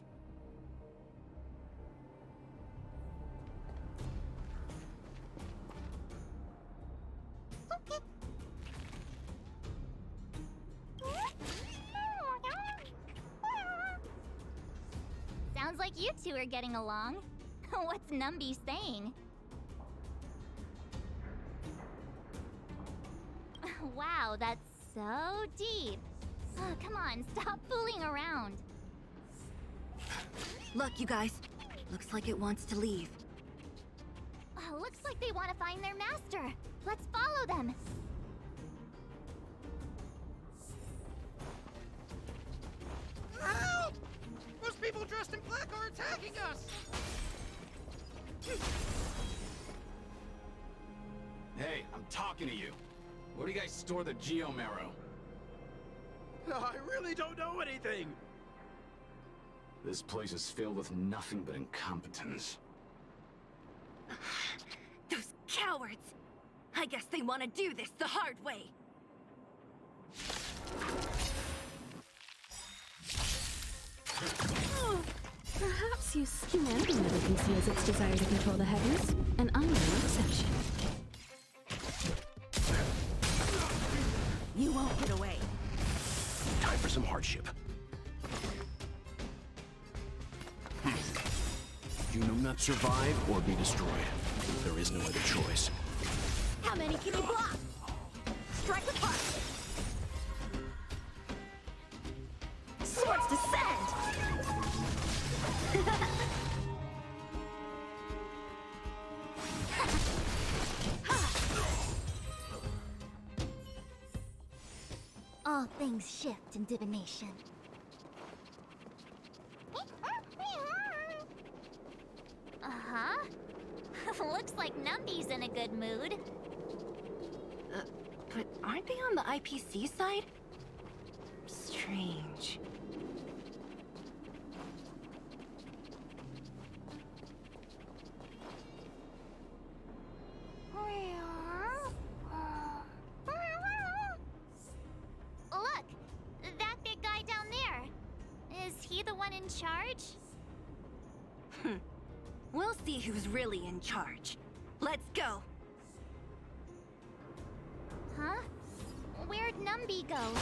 Speaker 1: Sounds like you two are getting along. What's Numby saying? Wow, that's so deep. Oh, come on, stop fooling around.
Speaker 14: Look, you guys. Looks like it wants to leave.
Speaker 1: Looks like they want to find their master. Let's follow them.
Speaker 11: Help! Those people dressed in black are attacking us!
Speaker 6: Hey, I'm talking to you. Where do you guys store the Geomarrow?
Speaker 11: I really don't know anything!
Speaker 6: This place is filled with nothing but incompetence.
Speaker 14: Those cowards! I guess they want to do this the hard way.
Speaker 4: Perhaps humanity never conceals its desire to control the heavens, and I am no exception.
Speaker 11: You won't get away.
Speaker 16: Time for some hardship. You do not survive or be destroyed. There is no other choice.
Speaker 14: How many can you block? Strike with heart! Swords descend!
Speaker 1: All things shift in divination. Uh-huh. Looks like Numby's in a good mood.
Speaker 14: But aren't they on the IPC side? Strange.
Speaker 1: Look! That big guy down there. Is he the one in charge?
Speaker 14: We'll see who's really in charge. Let's go!
Speaker 1: Huh? Where'd Numby go?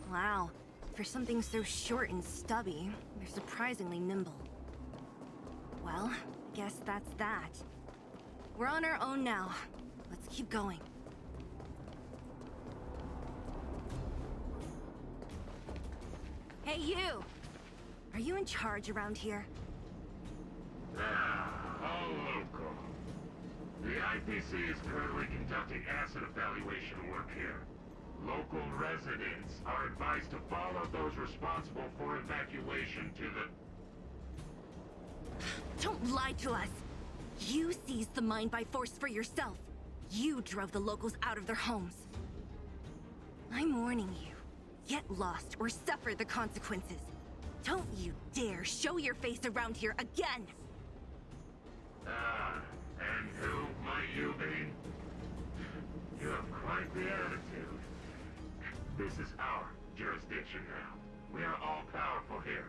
Speaker 14: Wow. For something so short and stubby, they're surprisingly nimble. Well, guess that's that. We're on our own now. Let's keep going. Hey, you! Are you in charge around here?
Speaker 17: All local. The IPC is currently conducting asset evaluation work here. Local residents are advised to follow those responsible for evacuation to the...
Speaker 14: Don't lie to us! You seized the mine by force for yourself. You drove the locals out of their homes. I'm warning you. Get lost or suffer the consequences. Don't you dare show your face around here again!
Speaker 17: And who might you be? You have quite the attitude. This is our jurisdiction now. We are all powerful here.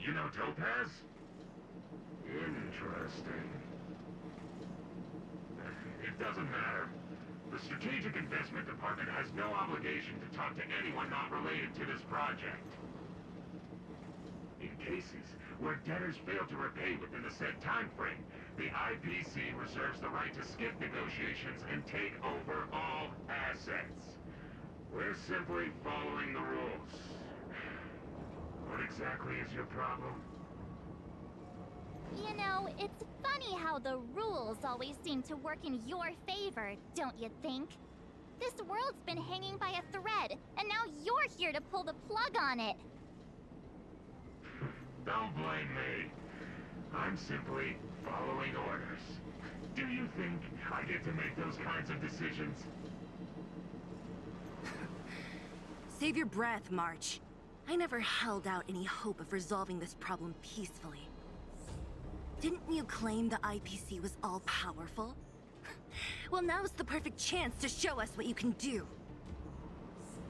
Speaker 17: You know Topaz? Interesting. It doesn't matter. The Strategic Investment Department has no obligation to talk to anyone not related to this project. In cases where debtors fail to repay within the said time frame, the IPC reserves the right to skip negotiations and take over all assets. We're simply following the rules. What exactly is your problem?
Speaker 1: You know, it's funny how the rules always seem to work in your favor, don't you think? This world's been hanging by a thread, and now you're here to pull the plug on it.
Speaker 17: Don't blame me. I'm simply following orders. Do you think I get to make those kinds of decisions?
Speaker 14: Save your breath, March. I never held out any hope of resolving this problem peacefully. Didn't you claim the IPC was all-powerful? Well, now's the perfect chance to show us what you can do.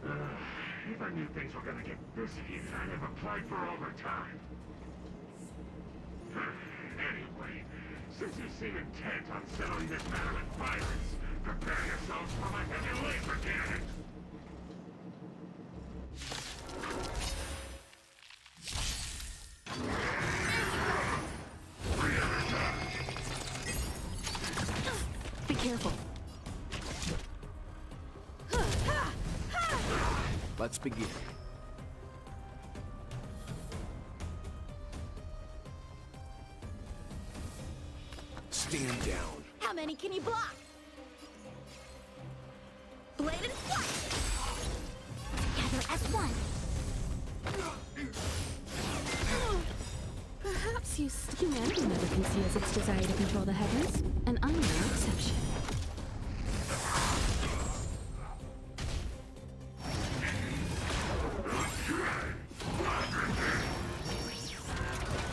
Speaker 17: If I knew things were gonna get this heated, I'd have applied for overtime. Anyway, since you seem intent on settling this matter with violence, prepare yourselves for my heavy laser cannon!
Speaker 4: Be careful.
Speaker 16: Let's begin. Stand down.
Speaker 12: How many can you block? Bladed flight! Gather as one!
Speaker 4: Perhaps humanity never conceals its desire to control the heavens, and I'm no exception.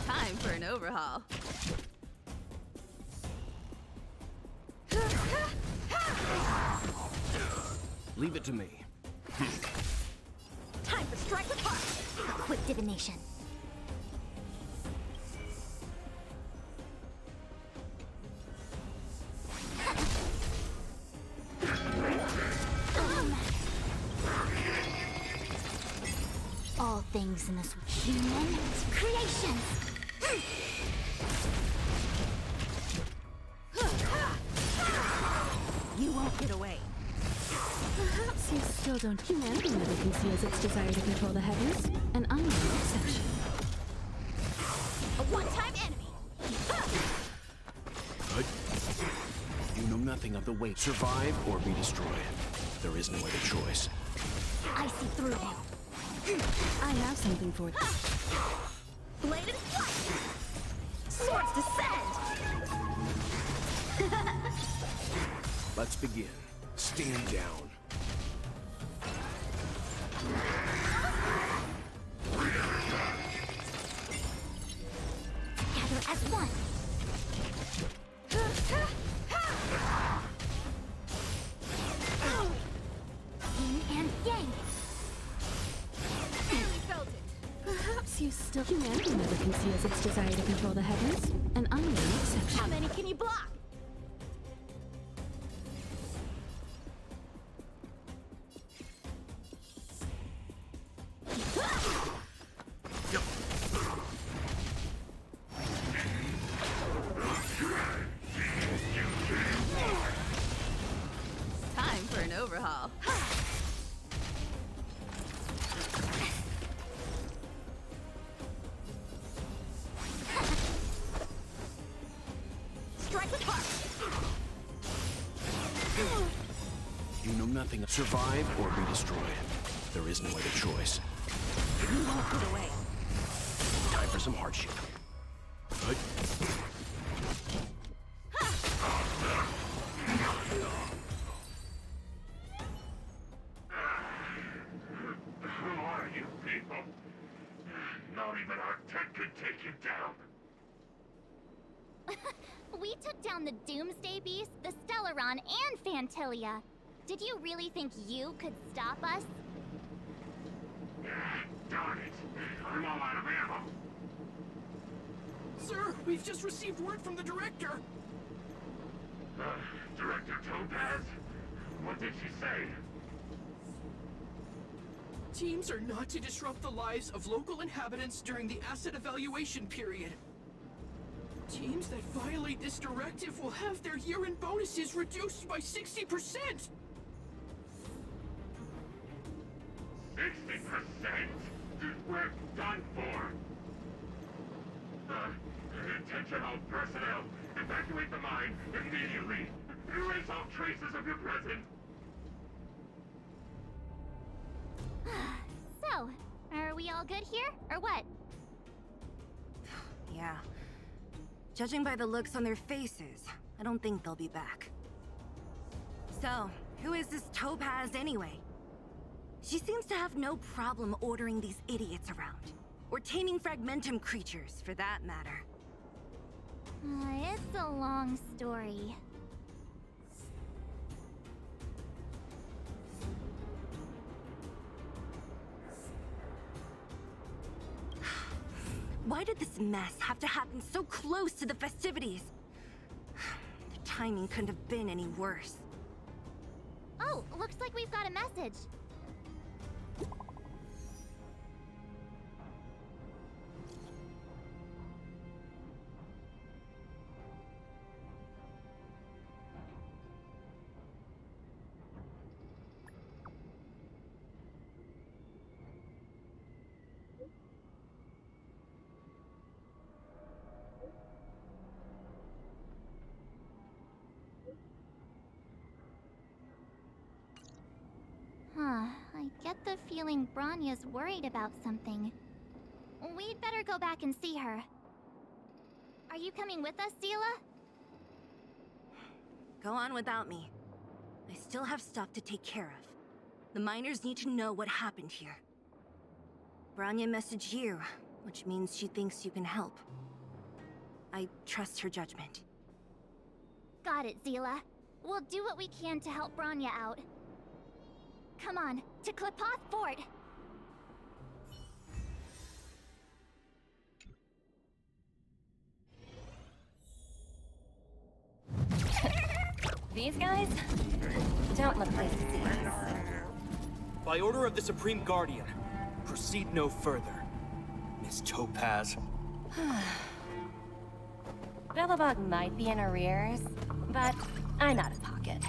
Speaker 10: Time for an overhaul.
Speaker 16: Leave it to me.
Speaker 12: Time for strike with heart! Quick divination. All things in this human creations. You won't get away.
Speaker 4: Perhaps you still don't. Humanity never conceals its desire to control the heavens, and I'm no exception.
Speaker 12: A one-time enemy.
Speaker 16: Good. You know nothing of the way. Survive or be destroyed. There is no other choice.
Speaker 12: I see through you.
Speaker 4: I have something for you.
Speaker 12: Bladed flight! Swords descend!
Speaker 16: Let's begin. Stand down.
Speaker 12: Gather as one! Yin and yang!
Speaker 4: Perhaps you still. Humanity never conceals its desire to control the heavens, and I'm no exception.
Speaker 12: How many can you block?
Speaker 10: Time for an overhaul.
Speaker 12: Strike with heart!
Speaker 16: You know nothing. Survive or be destroyed. There is no other choice.
Speaker 12: You won't get away.
Speaker 16: Time for some hardship. Good.
Speaker 17: Who are you people? Not even our tech could take you down.
Speaker 1: We took down the Doomsday Beast, the Stellaron, and Fantilia. Did you really think you could stop us?
Speaker 17: Darn it. I'm all out of ammo.
Speaker 9: Sir, we've just received word from the director.
Speaker 17: Director Topaz? What did she say?
Speaker 9: Teams are not to disrupt the lives of local inhabitants during the asset evaluation period. Teams that violate this directive will have their year-end bonuses reduced by 60%!
Speaker 17: 60%? We're done for. Attention all personnel. Evacuate the mine immediately. Erase all traces of your presence.
Speaker 1: So, are we all good here, or what?
Speaker 14: Yeah. Judging by the looks on their faces, I don't think they'll be back. So, who is this Topaz anyway? She seems to have no problem ordering these idiots around. Or taming fragmentum creatures, for that matter.
Speaker 1: It's a long story.
Speaker 14: Why did this mess have to happen so close to the festivities? The timing couldn't have been any worse.
Speaker 1: Oh, looks like we've got a message. I get the feeling Bronya's worried about something. We'd better go back and see her. Are you coming with us, Zila?
Speaker 14: Go on without me. I still have stuff to take care of. The miners need to know what happened here. Bronya messaged you, which means she thinks you can help. I trust her judgment.
Speaker 1: Got it, Zila. We'll do what we can to help Bronya out. Come on, to Klipoth Fort!
Speaker 5: These guys don't look pleased to see us.
Speaker 9: By order of the Supreme Guardian, proceed no further, Miss Topaz.
Speaker 5: Belobog might be in arrears, but I'm out of pocket.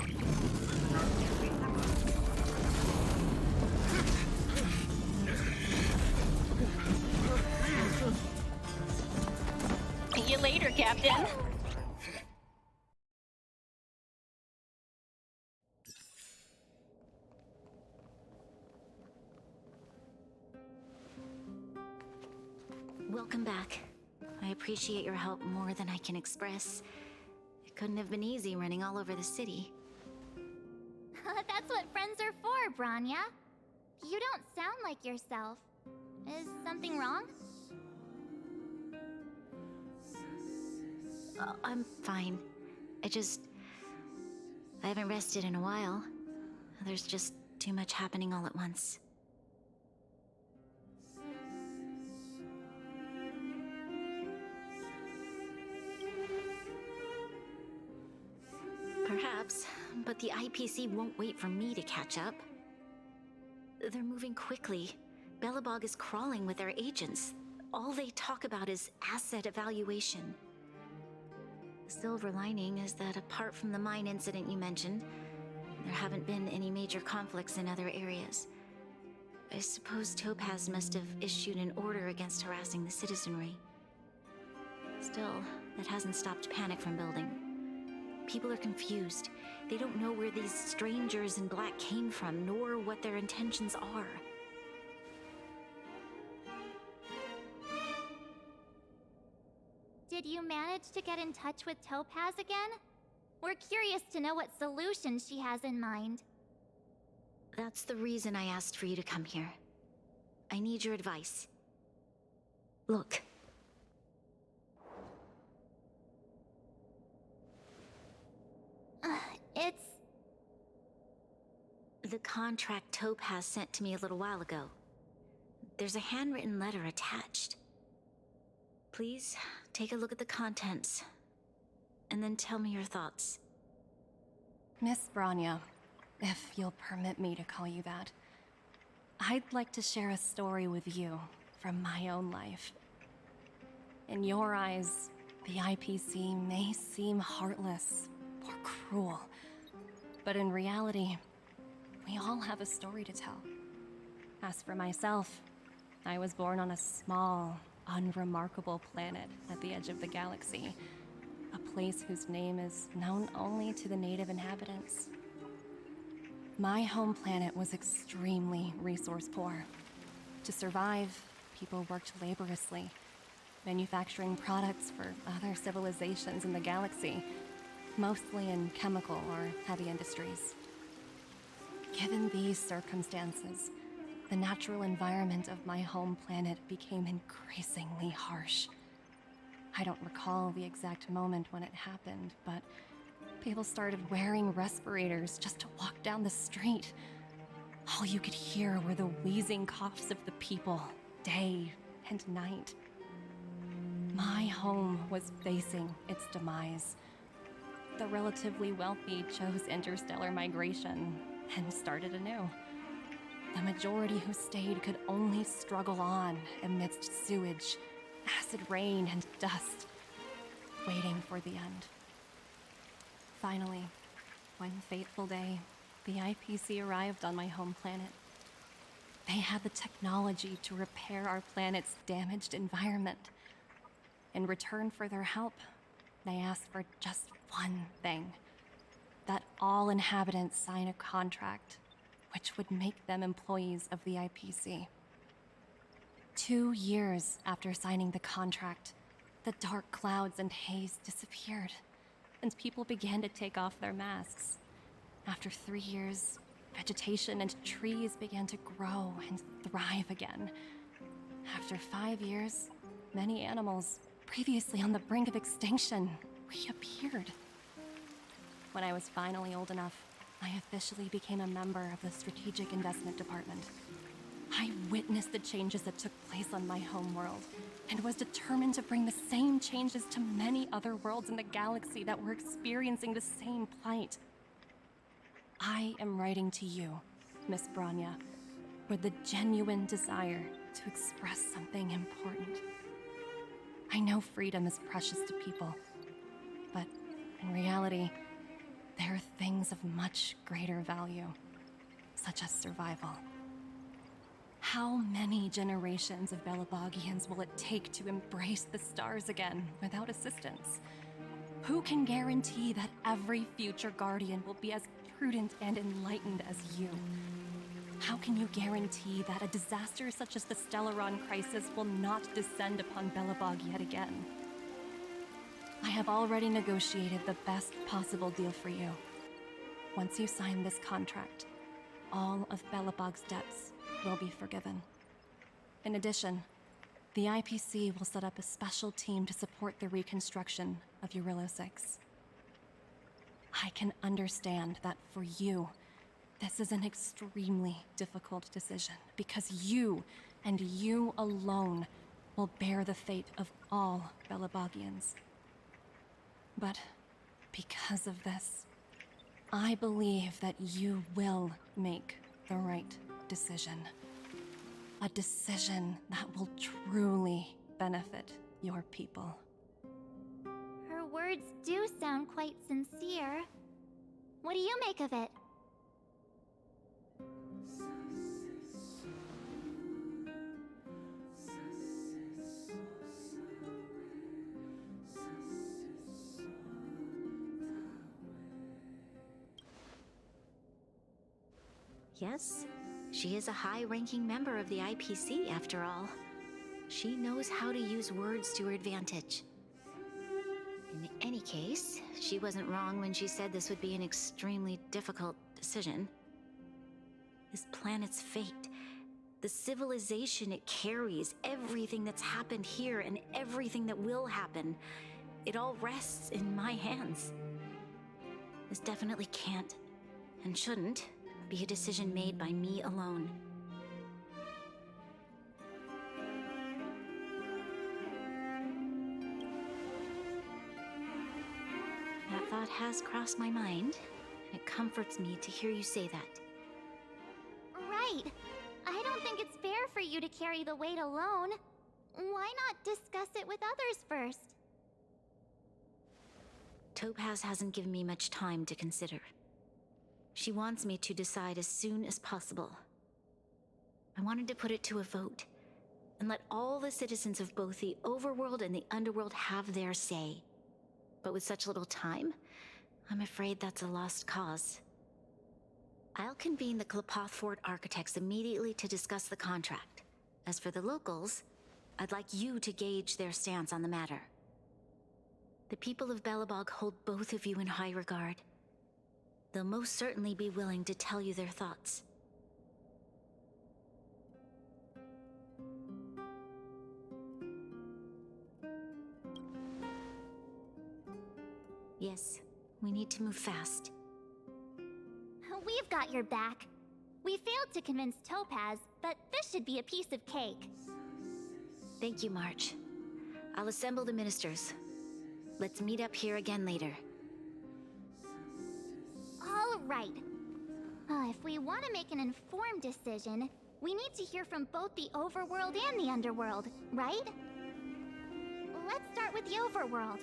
Speaker 5: See you later, Captain.
Speaker 13: Welcome back. I appreciate your help more than I can express. It couldn't have been easy running all over the city.
Speaker 1: That's what friends are for, Bronya. You don't sound like yourself. Is something wrong?
Speaker 13: I'm fine. I haven't rested in a while. There's just too much happening all at once. Perhaps, but the IPC won't wait for me to catch up. They're moving quickly. Belobog is crawling with their agents. All they talk about is asset evaluation. The silver lining is that apart from the mine incident you mentioned, there haven't been any major conflicts in other areas. I suppose Topaz must have issued an order against harassing the citizenry. Still, that hasn't stopped panic from building. People are confused. They don't know where these strangers in black came from, nor what their intentions are.
Speaker 1: Did you manage to get in touch with Topaz again? We're curious to know what solution she has in mind.
Speaker 13: That's the reason I asked for you to come here. I need your advice. Look.
Speaker 1: It's...
Speaker 13: The contract Topaz sent to me a little while ago. There's a handwritten letter attached. Please, take a look at the contents, and then tell me your thoughts.
Speaker 5: Miss Bronya, if you'll permit me to call you that, I'd like to share a story with you from my own life. In your eyes, the IPC may seem heartless or cruel, but in reality, we all have a story to tell. As for myself, I was born on a small, unremarkable planet at the edge of the galaxy, a place whose name is known only to the native inhabitants. My home planet was extremely resource poor. To survive, people worked laboriously, manufacturing products for other civilizations in the galaxy, mostly in chemical or heavy industries. Given these circumstances, the natural environment of my home planet became increasingly harsh. I don't recall the exact moment when it happened, but people started wearing respirators just to walk down the street. All you could hear were the wheezing coughs of the people, day and night. My home was facing its demise. The relatively wealthy chose interstellar migration and started anew. The majority who stayed could only struggle on amidst sewage, acid rain, and dust, waiting for the end. Finally, one fateful day, the IPC arrived on my home planet. They had the technology to repair our planet's damaged environment. In return for their help, they asked for just one thing: that all inhabitants sign a contract which would make them employees of the IPC. 2 years after signing the contract, the dark clouds and haze disappeared, and people began to take off their masks. After 3 years, vegetation and trees began to grow and thrive again. After 5 years, many animals, previously on the brink of extinction, reappeared. When I was finally old enough, I officially became a member of the Strategic Investment Department. I witnessed the changes that took place on my homeworld, and was determined to bring the same changes to many other worlds in the galaxy that were experiencing the same plight. I am writing to you, Miss Branya, with the genuine desire to express something important. I know freedom is precious to people, but in reality, there are things of much greater value, such as survival. How many generations of Belabogians will it take to embrace the stars again without assistance? Who can guarantee that every future Guardian will be as prudent and enlightened as you? How can you guarantee that a disaster such as the Stellaron crisis will not descend upon Belobog yet again? I have already negotiated the best possible deal for you. Once you sign this contract, all of Belobog's debts will be forgiven. In addition, the IPC will set up a special team to support the reconstruction of Eurillo 6. I can understand that for you, this is an extremely difficult decision, because you, and you alone, will bear the fate of all Belabogians. But because of this, I believe that you will make the right decision. A decision that will truly benefit your people.
Speaker 1: Her words do sound quite sincere. What do you make of it?
Speaker 13: Yes, she is a high-ranking member of the IPC, after all. She knows how to use words to her advantage. In any case, she wasn't wrong when she said this would be an extremely difficult decision. This planet's fate, the civilization it carries, everything that's happened here and everything that will happen, it all rests in my hands. This definitely can't, and shouldn't, be a decision made by me alone. That thought has crossed my mind, and it comforts me to hear you say that.
Speaker 1: Right. I don't think it's fair for you to carry the weight alone. Why not discuss it with others first?
Speaker 13: Topaz hasn't given me much time to consider. She wants me to decide as soon as possible. I wanted to put it to a vote, and let all the citizens of both the overworld and the underworld have their say. But with such little time, I'm afraid that's a lost cause. I'll convene the Klapoth Fort architects immediately to discuss the contract. As for the locals, I'd like you to gauge their stance on the matter. The people of Belobog hold both of you in high regard. They'll most certainly be willing to tell you their thoughts. Yes, we need to move fast.
Speaker 1: We've got your back. We failed to convince Topaz, but this should be a piece of cake.
Speaker 13: Thank you, March. I'll assemble the ministers. Let's meet up here again later.
Speaker 1: All right. If we want to make an informed decision, we need to hear from both the overworld and the underworld, right? Let's start with the overworld.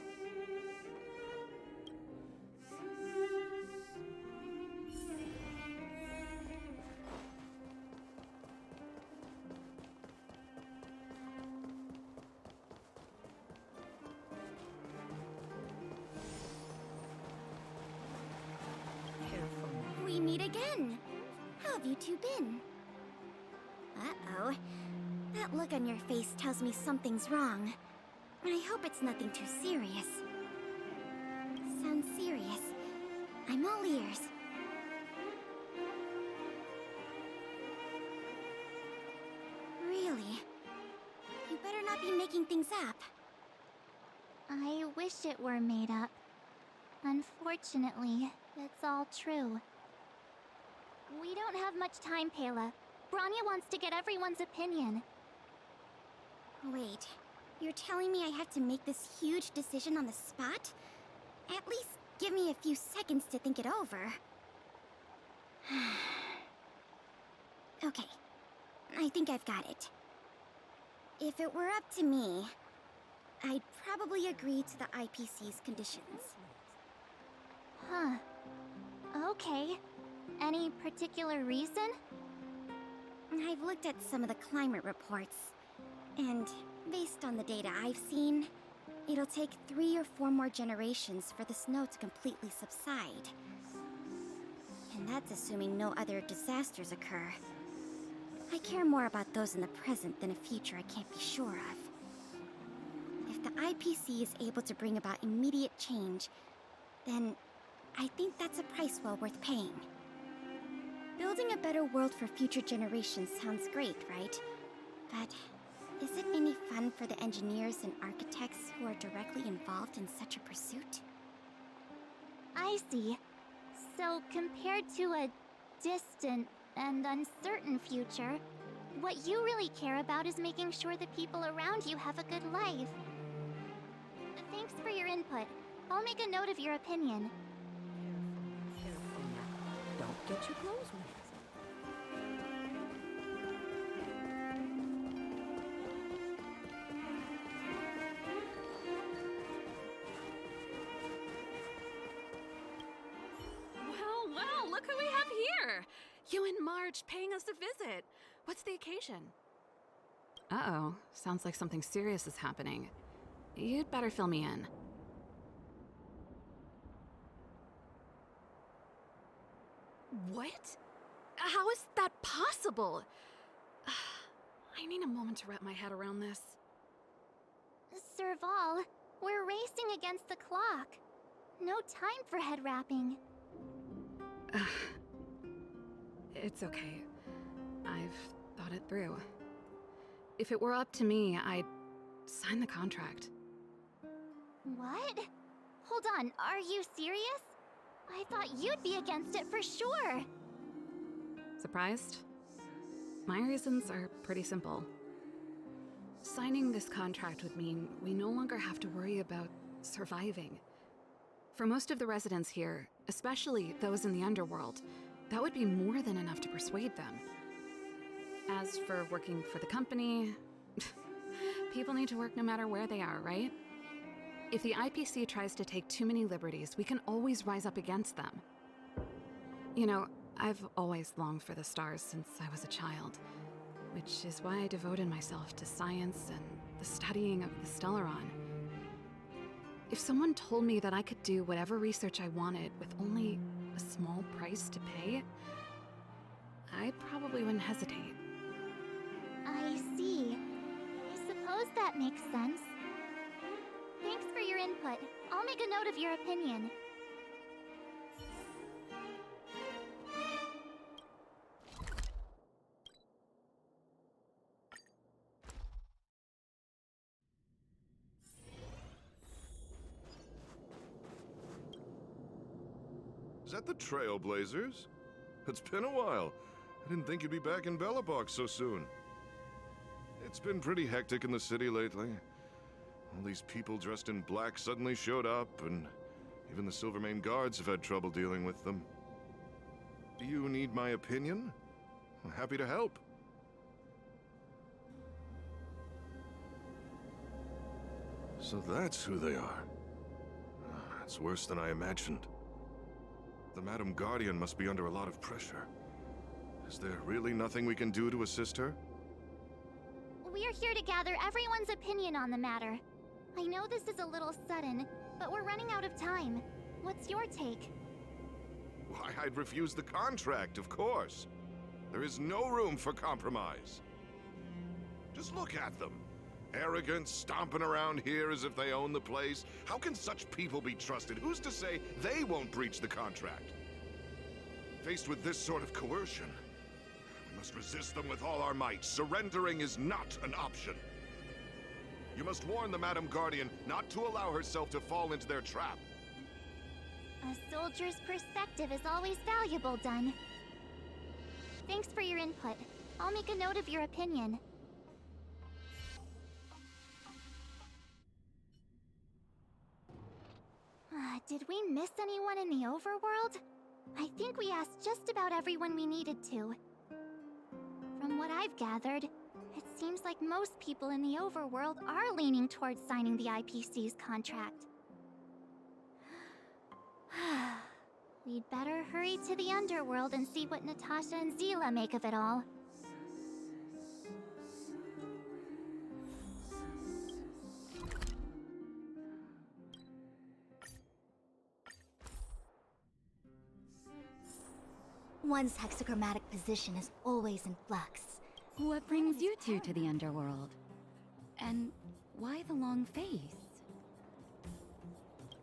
Speaker 12: We meet again. How have you two been? Uh-oh. That look on your face tells me something's wrong. I hope it's nothing too serious. Sounds serious. I'm all ears. Really? You better not be making things up.
Speaker 1: I wish it were made up. Unfortunately, it's all true. We don't have much time, Pela. Branya wants to get everyone's opinion.
Speaker 12: Wait, you're telling me I have to make this huge decision on the spot? At least give me a few seconds to think it over. Okay, I think I've got it. If it were up to me, I'd probably agree to the IPC's conditions.
Speaker 1: Huh. Okay. Any particular reason?
Speaker 12: I've looked at some of the climate reports, and based on the data I've seen, it'll take 3 or 4 more generations for the snow to completely subside. And that's assuming no other disasters occur. I care more about those in the present than a future I can't be sure of. If the IPC is able to bring about immediate change, then I think that's a price well worth paying. Building a better world for future generations sounds great, right? But is it any fun for the engineers and architects who are directly involved in such a pursuit?
Speaker 1: I see. So, compared to a distant and uncertain future, what you really care about is making sure the people around you have a good life. Thanks for your input. I'll make a note of your opinion.
Speaker 11: Don't get too close with it.
Speaker 4: Well, look who we have here! You and March paying us a visit. What's the occasion? Uh-oh, sounds like something serious is happening. You'd better fill me in. What? How is that possible? I need a moment to wrap my head around this.
Speaker 1: Serval, we're racing against the clock. No time for head wrapping.
Speaker 4: It's okay. I've thought it through. If it were up to me, I'd sign the contract.
Speaker 1: What? Hold on, are you serious? I thought you'd be against it for sure.
Speaker 4: Surprised? My reasons are pretty simple. Signing this contract would mean we no longer have to worry about surviving. For most of the residents here, especially those in the underworld, that would be more than enough to persuade them. As for working for the company, people need to work no matter where they are, right? If the IPC tries to take too many liberties, we can always rise up against them. You know, I've always longed for the stars since I was a child, which is why I devoted myself to science and the studying of the Stellaron. If someone told me that I could do whatever research I wanted with only a small price to pay, I probably wouldn't hesitate.
Speaker 1: I see. I suppose that makes sense. Thanks for your input. I'll make a note of your opinion.
Speaker 7: Is that the Trailblazers? It's been a while. I didn't think you'd be back in Belobog so soon. It's been pretty hectic in the city lately. All these people dressed in black suddenly showed up, and even the Silvermane guards have had trouble dealing with them. Do you need my opinion? I'm happy to help. So that's who they are. It's worse than I imagined. The Madam Guardian must be under a lot of pressure. Is there really nothing we can do to assist her?
Speaker 1: We're here to gather everyone's opinion on the matter. I know this is a little sudden, but we're running out of time. What's your take?
Speaker 7: Why, I'd refuse the contract, of course. There is no room for compromise. Just look at them. Arrogant, stomping around here as if they own the place. How can such people be trusted? Who's to say they won't breach the contract? Faced with this sort of coercion, we must resist them with all our might. Surrendering is not an option. You must warn the Madam Guardian not to allow herself to fall into their trap.
Speaker 1: A soldier's perspective is always valuable, Dunn. Thanks for your input. I'll make a note of your opinion. Did we miss anyone in the overworld? I think we asked just about everyone we needed to. From what I've gathered, it seems like most people in the overworld are leaning towards signing the IPC's contract. We'd better hurry to the underworld and see what Natasha and Zila make of it all.
Speaker 18: One's hexagrammatic position is always in flux.
Speaker 19: What brings you two to the underworld? And why the long face?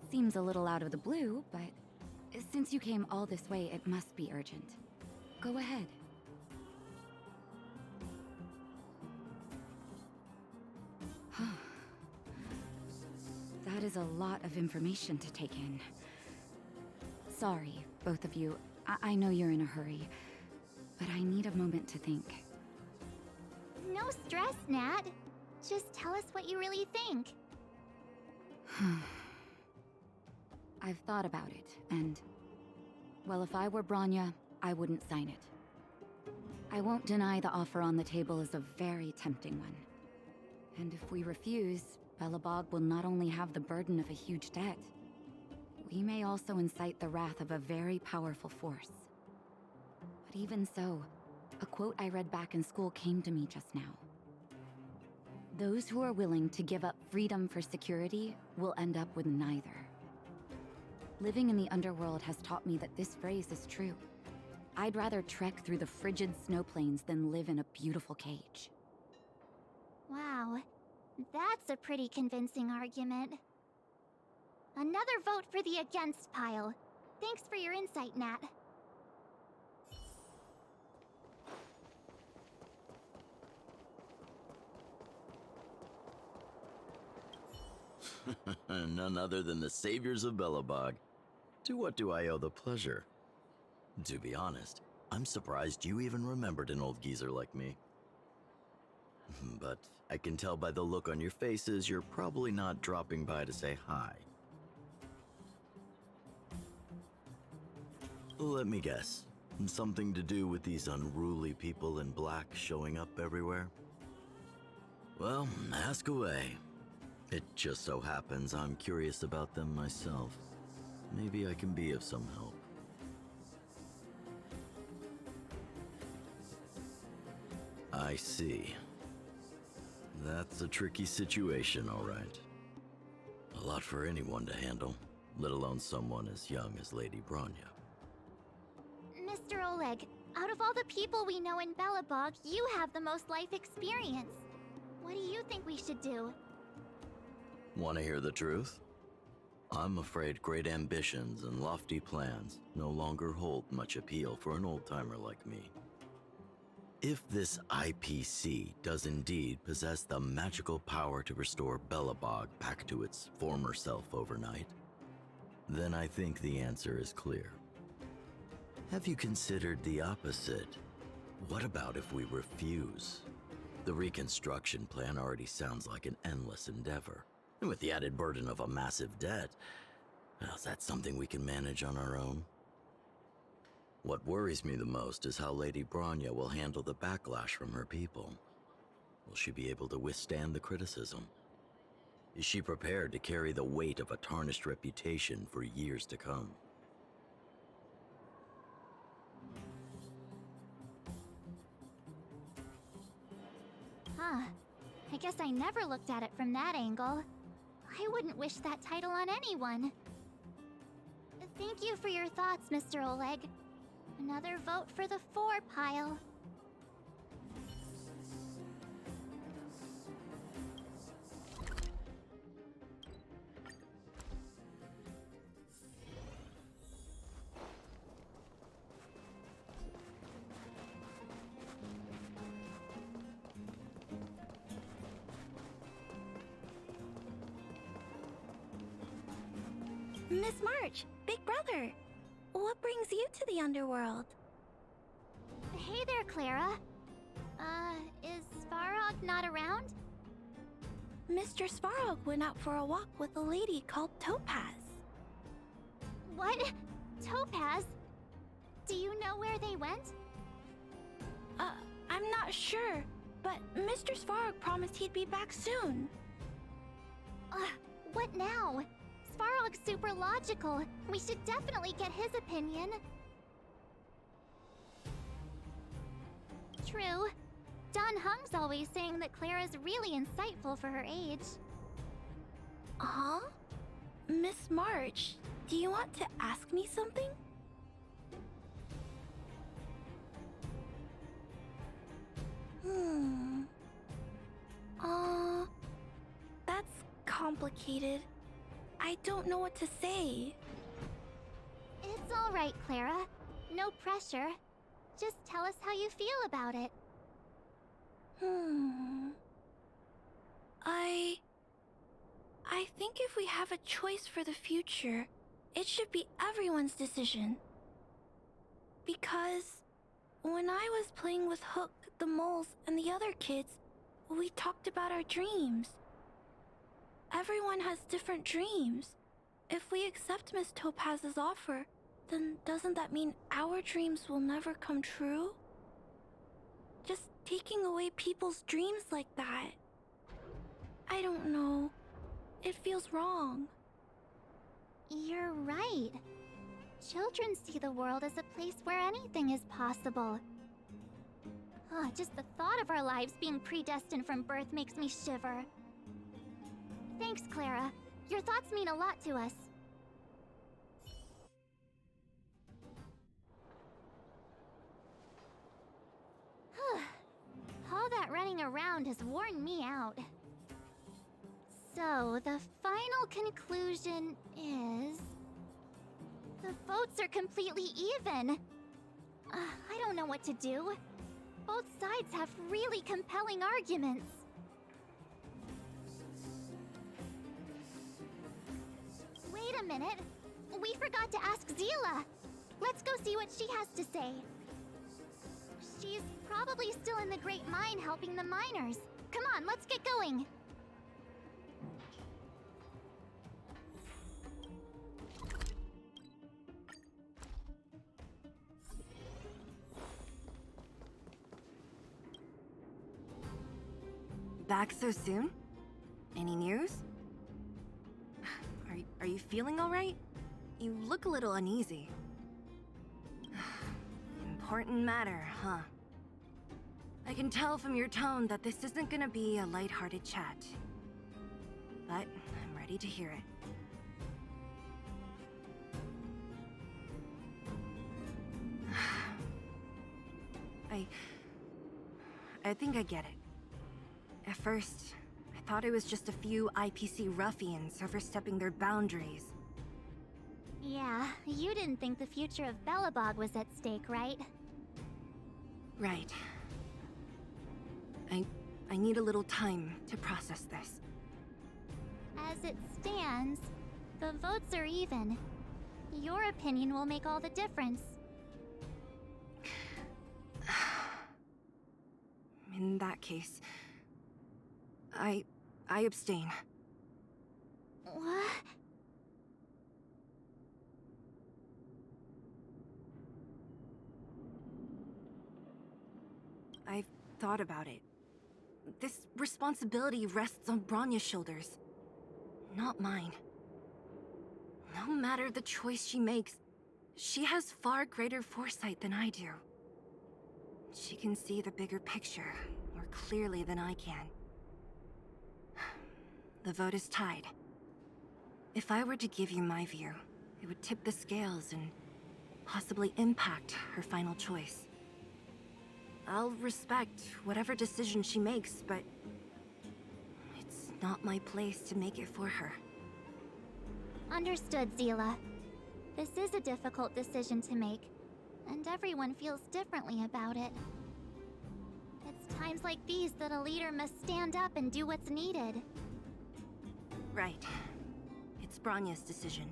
Speaker 19: Seems a little out of the blue, but since you came all this way, it must be urgent. Go ahead. That is a lot of information to take in. Sorry, both of you. I know you're in a hurry, but I need a moment to think.
Speaker 1: No stress, Nat. Just tell us what you really think.
Speaker 19: I've thought about it, and... well, if I were Bronya, I wouldn't sign it. I won't deny the offer on the table is a very tempting one. And if we refuse, Belobog will not only have the burden of a huge debt, we may also incite the wrath of a very powerful force. But even so, a quote I read back in school came to me just now. Those who are willing to give up freedom for security will end up with neither. Living in the underworld has taught me that this phrase is true. I'd rather trek through the frigid snow plains than live in a beautiful cage.
Speaker 1: Wow, that's a pretty convincing argument. Another vote for the against pile. Thanks for your insight, Nat.
Speaker 20: None other than the saviors of Belobog. To what do I owe the pleasure? To be honest, I'm surprised you even remembered an old geezer like me. But I can tell by the look on your faces you're probably not dropping by to say hi. Let me guess. Something to do with these unruly people in black showing up everywhere? Well, ask away. It just so happens I'm curious about them myself. Maybe I can be of some help. I see. That's a tricky situation, all right. A lot for anyone to handle, let alone someone as young as Lady Bronya.
Speaker 1: Mr. Oleg, out of all the people we know in Belobog, you have the most life experience. What do you think we should do?
Speaker 20: Want to hear the truth? I'm afraid great ambitions and lofty plans no longer hold much appeal for an old-timer like me. If this IPC does indeed possess the magical power to restore Belobog back to its former self overnight, then I think the answer is clear. Have you considered the opposite? What about if we refuse? The reconstruction plan already sounds like an endless endeavor. And with the added burden of a massive debt, well, is that something we can manage on our own? What worries me the most is how Lady Bronya will handle the backlash from her people. Will she be able to withstand the criticism? Is she prepared to carry the weight of a tarnished reputation for years to come?
Speaker 1: Huh. I guess I never looked at it from that angle. I wouldn't wish that title on anyone. Thank you for your thoughts, Mr. Oleg. Another vote for the 4 pile.
Speaker 12: Miss March, Big Brother, what brings you to the underworld?
Speaker 1: Hey there, Clara. Is Svarog not around?
Speaker 12: Mr. Svarog went out for a walk with a lady called Topaz.
Speaker 1: What? Topaz? Do you know where they went?
Speaker 12: I'm not sure, but Mr. Svarog promised he'd be back soon.
Speaker 1: What now? Svarog's super logical. We should definitely get his opinion. True. Don Hung's always saying that Clara's really insightful for her age.
Speaker 12: Huh? Miss March, do you want to ask me something? That's complicated. I don't know what to say.
Speaker 1: It's all right, Clara. No pressure. Just tell us how you feel about it.
Speaker 12: I think if we have a choice for the future, it should be everyone's decision. Because when I was playing with Hook, the moles, and the other kids, we talked about our dreams. Everyone has different dreams. If we accept Miss Topaz's offer, then doesn't that mean our dreams will never come true? Just taking away people's dreams like that. I don't know. It feels wrong.
Speaker 1: You're right. Children see the world as a place where anything is possible. Just the thought of our lives being predestined from birth makes me shiver. Thanks, Clara. Your thoughts mean a lot to us. All that running around has worn me out. So, the final conclusion is... the votes are completely even. I don't know what to do. Both sides have really compelling arguments. Wait a minute. We forgot to ask Zila. Let's go see what she has to say. She's probably still in the Great Mine helping the miners. Come on, let's get going.
Speaker 14: Back so soon? Any news? Are you feeling all right? You look a little uneasy. Important matter, huh? I can tell from your tone that this isn't gonna be a lighthearted chat. But I'm ready to hear it. I think I get it. At first, I thought it was just a few IPC ruffians overstepping their boundaries.
Speaker 1: Yeah, you didn't think the future of Belobog was at stake, right?
Speaker 14: Right. I need a little time to process this.
Speaker 1: As it stands, the votes are even. Your opinion will make all the difference.
Speaker 14: In that case, I abstain.
Speaker 1: What?
Speaker 14: I've thought about it. This responsibility rests on Bronya's shoulders, not mine. No matter the choice she makes, she has far greater foresight than I do. She can see the bigger picture more clearly than I can. The vote is tied. If I were to give you my view, it would tip the scales and possibly impact her final choice. I'll respect whatever decision she makes, but it's not my place to make it for her.
Speaker 1: Understood, Zila. This is a difficult decision to make, and everyone feels differently about it. It's times like these that a leader must stand up and do what's needed.
Speaker 14: Right. It's Bronya's decision.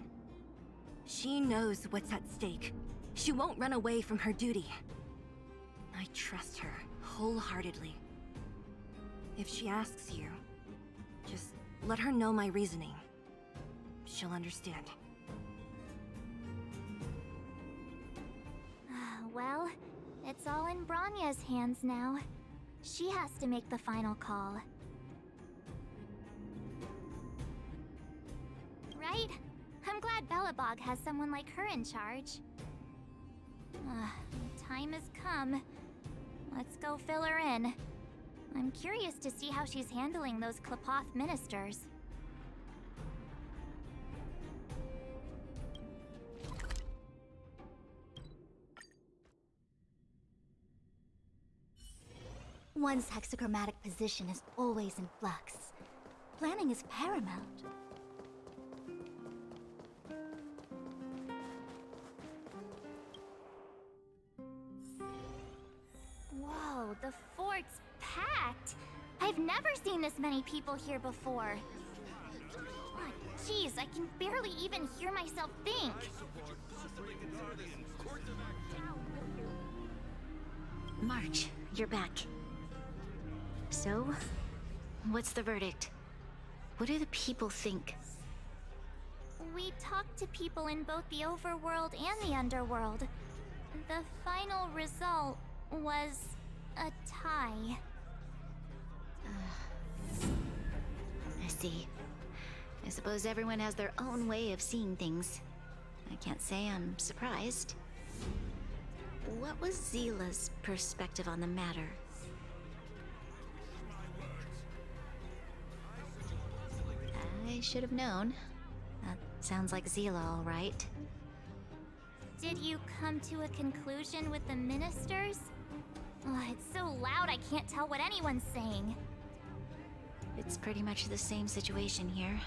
Speaker 14: She knows what's at stake. She won't run away from her duty. I trust her wholeheartedly. If she asks you, just let her know my reasoning. She'll understand.
Speaker 1: Well, it's all in Bronya's hands now. She has to make the final call. Right? I'm glad Belobog has someone like her in charge. Time has come. Let's go fill her in. I'm curious to see how she's handling those Klapoth ministers.
Speaker 18: One's hexagrammatic position is always in flux. Planning is paramount.
Speaker 1: Whoa, the fort's packed! I've never seen this many people here before. Oh, jeez, I can barely even hear myself think.
Speaker 13: March, you're back. So, what's the verdict? What do the people think?
Speaker 1: We talked to people in both the overworld and the underworld. The final result was a tie.
Speaker 13: I see. I suppose everyone has their own way of seeing things. I can't say I'm surprised. What was Zila's perspective on the matter? I should have known. That sounds like Zila, all right.
Speaker 1: Did you come to a conclusion with the ministers? Oh, it's so loud I can't tell what anyone's saying.
Speaker 13: It's pretty much the same situation here.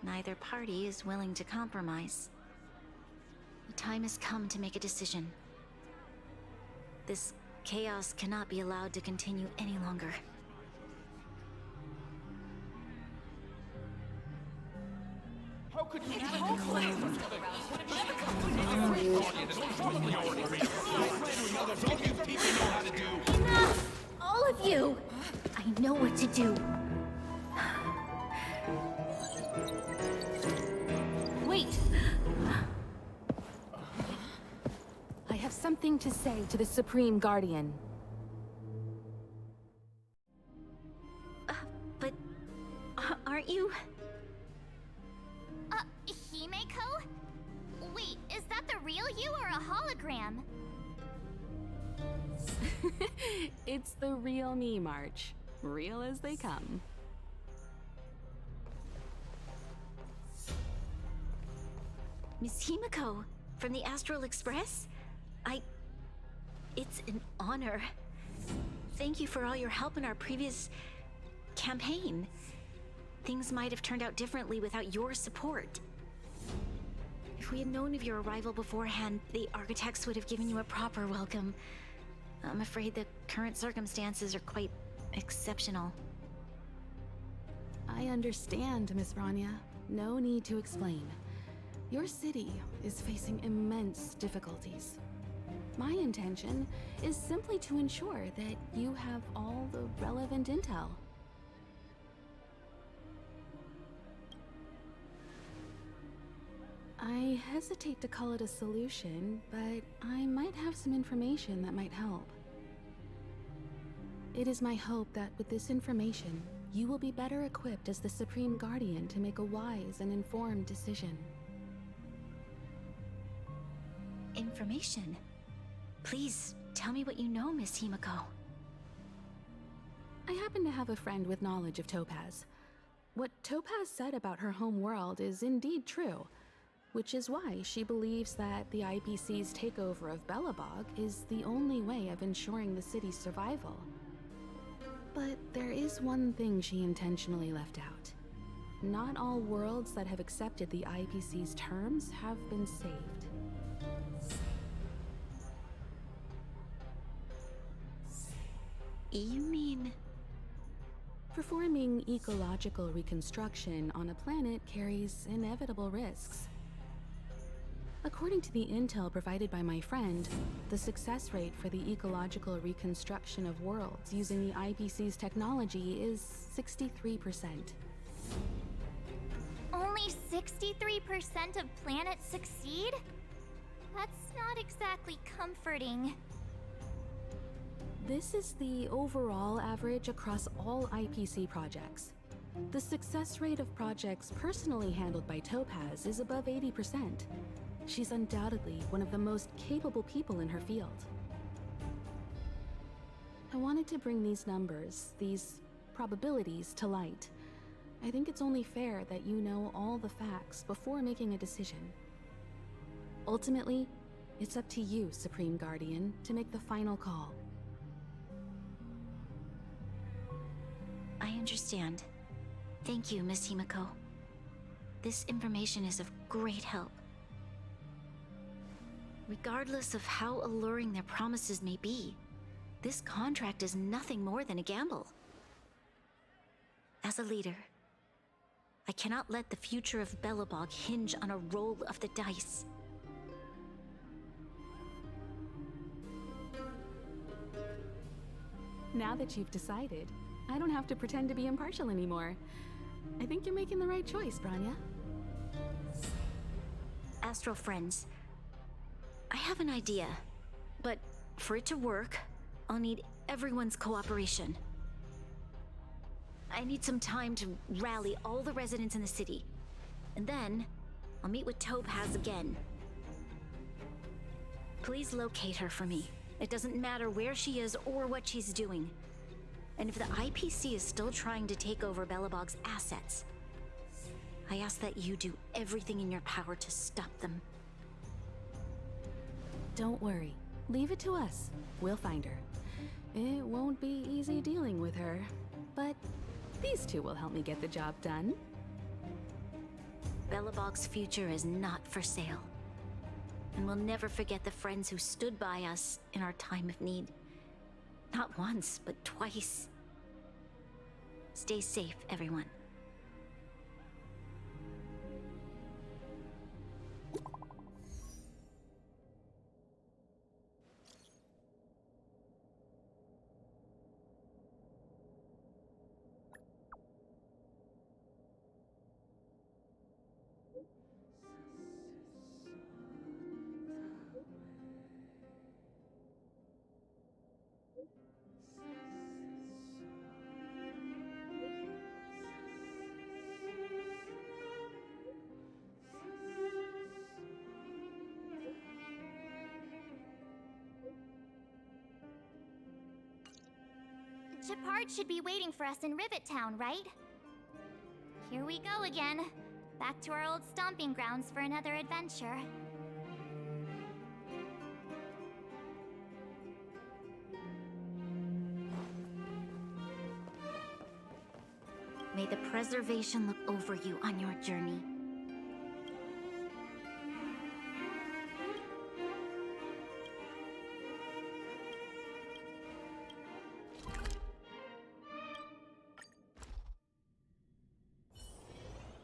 Speaker 13: Neither party is willing to compromise. The time has come to make a decision. This chaos cannot be allowed to continue any longer.
Speaker 11: How could you
Speaker 18: Enough! All of you! I know what to do.
Speaker 4: Wait! I have something to say to the Supreme Guardian.
Speaker 13: But aren't you?
Speaker 1: Himeko? Wait, is that the real you or a hologram?
Speaker 4: It's the real me, March. Real as they come.
Speaker 13: Miss Himeko, from the Astral Express? It's an honor. Thank you for all your help in our previous campaign. Things might have turned out differently without your support. If we had known of your arrival beforehand, the architects would have given you a proper welcome. I'm afraid the current circumstances are quite exceptional.
Speaker 4: I understand, Miss Rania. No need to explain. Your city is facing immense difficulties. My intention is simply to ensure that you have all the relevant intel. I hesitate to call it a solution, but I might have some information that might help. It is my hope that with this information, you will be better equipped as the Supreme Guardian to make a wise and informed decision.
Speaker 13: Information? Please, tell me what you know, Miss Himiko.
Speaker 4: I happen to have a friend with knowledge of Topaz. What Topaz said about her home world is indeed true, which is why she believes that the IPC's takeover of Belobog is the only way of ensuring the city's survival. But there is one thing she intentionally left out. Not all worlds that have accepted the IPC's terms have been saved.
Speaker 13: You mean...
Speaker 4: Performing ecological reconstruction on a planet carries inevitable risks. According to the intel provided by my friend, the success rate for the ecological reconstruction of worlds using the IPC's technology is 63%.
Speaker 1: Only 63% of planets succeed? That's not exactly comforting.
Speaker 4: This is the overall average across all IPC projects. The success rate of projects personally handled by Topaz is above 80%. She's undoubtedly one of the most capable people in her field. I wanted to bring these numbers, these probabilities, to light. I think it's only fair that you know all the facts before making a decision. Ultimately, it's up to you, Supreme Guardian, to make the final call.
Speaker 13: I understand. Thank you, Miss Himiko. This information is of great help. Regardless of how alluring their promises may be, this contract is nothing more than a gamble. As a leader, I cannot let the future of Belobog hinge on a roll of the dice.
Speaker 4: Now that you've decided, I don't have to pretend to be impartial anymore. I think you're making the right choice, Branya.
Speaker 13: Astral friends, I have an idea, but for it to work, I'll need everyone's cooperation. I need some time to rally all the residents in the city, and then I'll meet with Topaz again. Please locate her for me. It doesn't matter where she is or what she's doing. And if the IPC is still trying to take over Belobog's assets, I ask that you do everything in your power to stop them.
Speaker 4: Don't worry. Leave it to us. We'll find her. It won't be easy dealing with her, but these two will help me get the job done.
Speaker 13: Belobog's future is not for sale. And we'll never forget the friends who stood by us in our time of need. Not once, but twice. Stay safe, everyone.
Speaker 1: Shepard should be waiting for us in Rivet Town, right? Here we go again. Back to our old stomping grounds for another adventure.
Speaker 13: May the preservation look over you on your journey.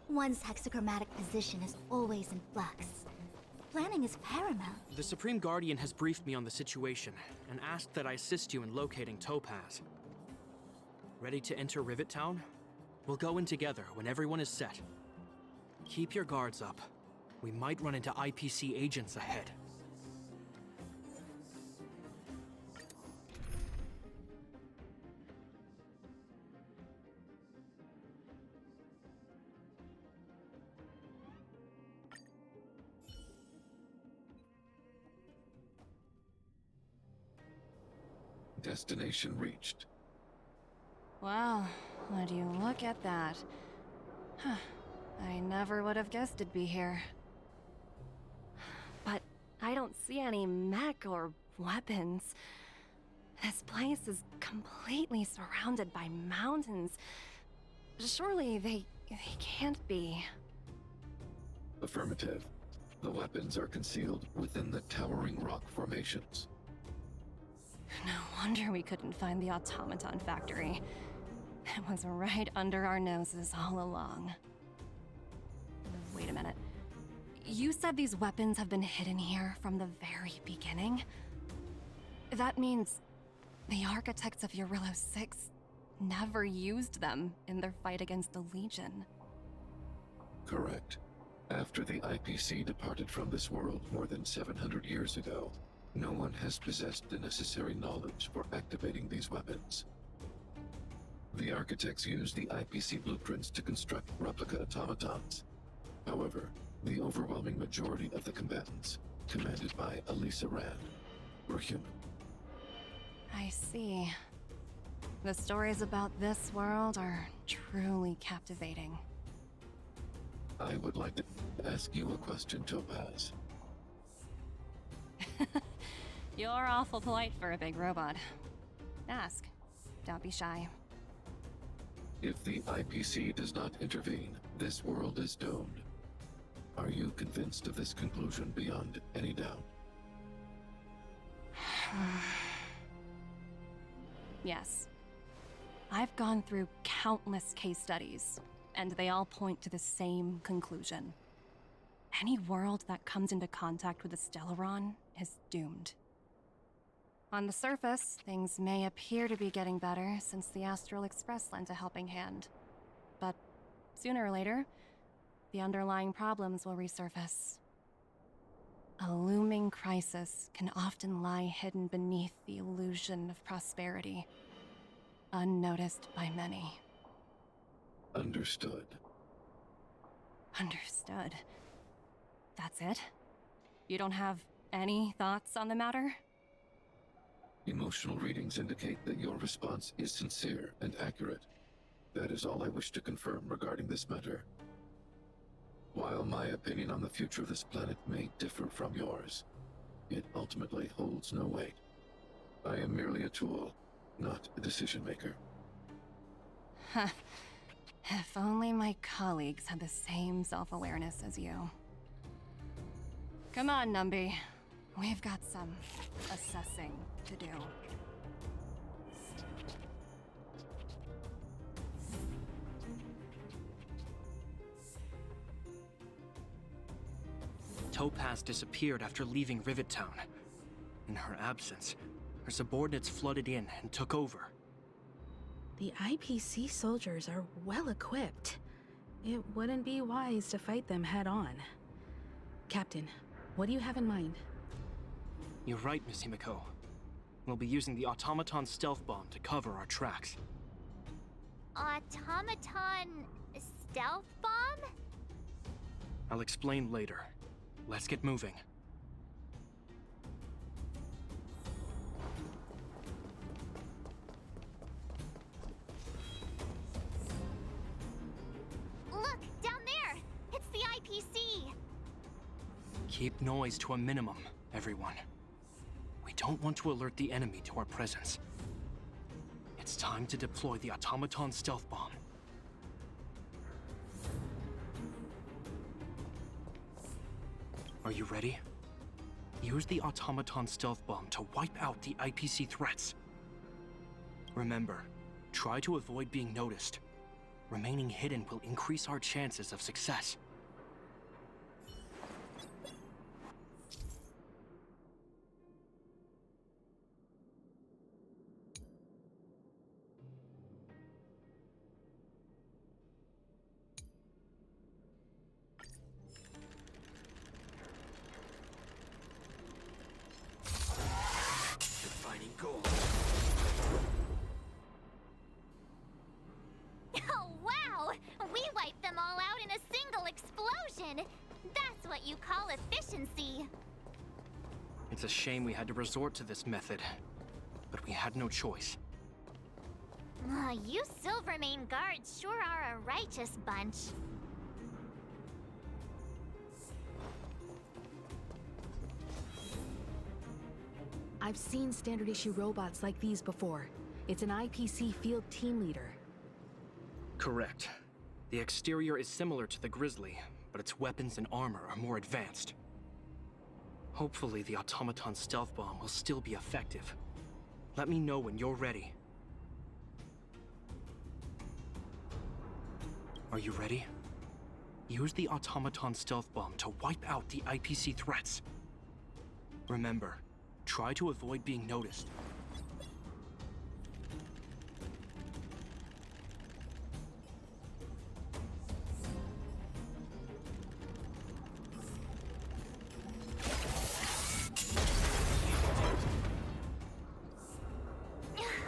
Speaker 18: One's hexachromatic position is always in flux. Planning is paramount.
Speaker 9: The Supreme Guardian has briefed me on the situation and asked that I assist you in locating Topaz. Ready to enter Rivet Town? We'll go in together when everyone is set. Keep your guards up. We might run into IPC agents ahead.
Speaker 15: Destination reached.
Speaker 5: Wow, would you look at that? Huh. I never would have guessed it'd be here. But I don't see any mech or weapons. This place is completely surrounded by mountains. Surely they can't be.
Speaker 15: Affirmative. The weapons are concealed within the towering rock formations.
Speaker 5: No wonder we couldn't find the automaton factory. It was right under our noses all along. Wait a minute. You said these weapons have been hidden here from the very beginning? That means the architects of Eurillo 6 never used them in their fight against the Legion.
Speaker 15: Correct. After the IPC departed from this world more than 700 years ago, no one has possessed the necessary knowledge for activating these weapons. The architects used the IPC blueprints to construct replica automatons. However, the overwhelming majority of the combatants, commanded by Elisa Rand, were human.
Speaker 5: I see. The stories about this world are truly captivating.
Speaker 15: I would like to ask you a question, Topaz.
Speaker 5: You're awful polite for a big robot. Ask. Don't be shy.
Speaker 15: If the IPC does not intervene, this world is doomed. Are you convinced of this conclusion beyond any doubt?
Speaker 5: Yes. I've gone through countless case studies, and they all point to the same conclusion. Any world that comes into contact with a Stellaron is doomed. On the surface, things may appear to be getting better since the Astral Express lent a helping hand. But sooner or later, the underlying problems will resurface. A looming crisis can often lie hidden beneath the illusion of prosperity, unnoticed by many.
Speaker 15: Understood.
Speaker 5: Understood. That's it? You don't have any thoughts on the matter?
Speaker 15: Emotional readings indicate that your response is sincere and accurate. That is all I wish to confirm regarding this matter. While my opinion on the future of this planet may differ from yours, it ultimately holds no weight. I am merely a tool, not a decision maker.
Speaker 5: Huh. If only my colleagues had the same self-awareness as you. Come on, Numby. We've got some assessing to do.
Speaker 9: Topaz disappeared after leaving Rivet Town. In her absence, her subordinates flooded in and took over.
Speaker 4: The IPC soldiers are well equipped. It wouldn't be wise to fight them head on. Captain, what do you have in mind?
Speaker 9: You're right, Miss Himiko. We'll be using the automaton stealth bomb to cover our tracks.
Speaker 1: Automaton stealth bomb?
Speaker 9: I'll explain later. Let's get moving.
Speaker 1: Look, down there! It's the IPC!
Speaker 9: Keep noise to a minimum, everyone. We don't want to alert the enemy to our presence. It's time to deploy the automaton stealth bomb. Are you ready? Use the automaton stealth bomb to wipe out the IPC threats. Remember, try to avoid being noticed. Remaining hidden will increase our chances of success.
Speaker 16: Defining goal.
Speaker 1: Oh, wow! We wiped them all out in a single explosion! That's what you call efficiency!
Speaker 9: It's a shame we had to resort to this method, but we had no choice.
Speaker 1: You Silvermane guards sure are a righteous bunch.
Speaker 4: I've seen standard issue robots like these before. It's an IPC field team leader.
Speaker 9: Correct. The exterior is similar to the Grizzly, but its weapons and armor are more advanced. Hopefully the automaton stealth bomb will still be effective. Let me know when you're ready. Are you ready? Use the automaton stealth bomb to wipe out the IPC threats. Remember, try to avoid being noticed.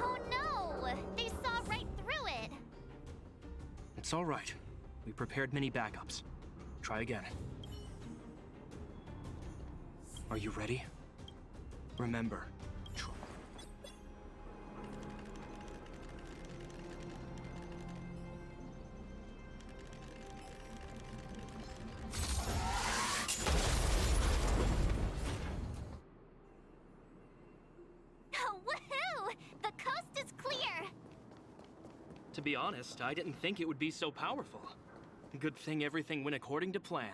Speaker 1: Oh no! They saw right through it!
Speaker 9: It's all right. We prepared many backups. Try again. Are you ready? Remember,
Speaker 1: Woohoo! The coast is clear!
Speaker 9: to be honest, I didn't think it would be so powerful. Good thing everything went according to plan.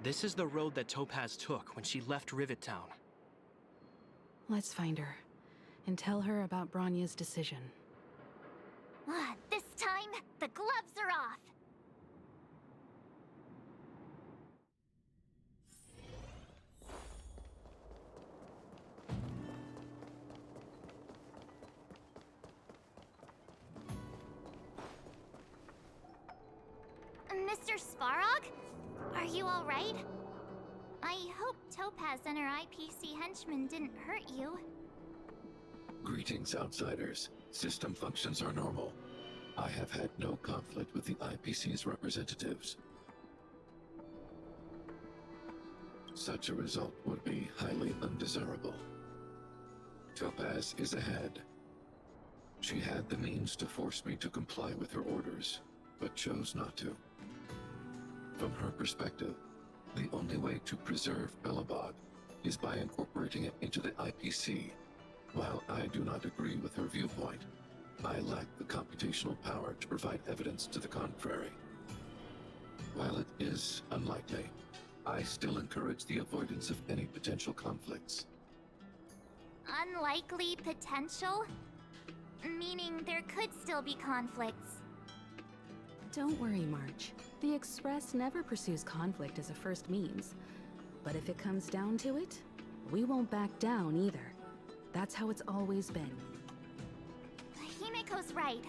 Speaker 9: This is the road that Topaz took when she left Rivet Town.
Speaker 4: Let's find her and tell her about Bronya's decision.
Speaker 1: This time, the gloves are off! Mr. Svarog? Are you all right? I hope Topaz and her IPC henchmen didn't hurt you.
Speaker 15: Greetings, outsiders. System functions are normal. I have had no conflict with the IPC's representatives. Such a result would be highly undesirable. Topaz is ahead. She had the means to force me to comply with her orders, but chose not to. From her perspective, the only way to preserve Belobog is by incorporating it into the IPC. While I do not agree with her viewpoint, I lack the computational power to provide evidence to the contrary. While it is unlikely, I still encourage the avoidance of any potential conflicts.
Speaker 1: Unlikely potential? Meaning there could still be conflicts.
Speaker 4: Don't worry, March. The Express never pursues conflict as a first means. But if it comes down to it, we won't back down either. That's how it's always been.
Speaker 1: Himiko's right.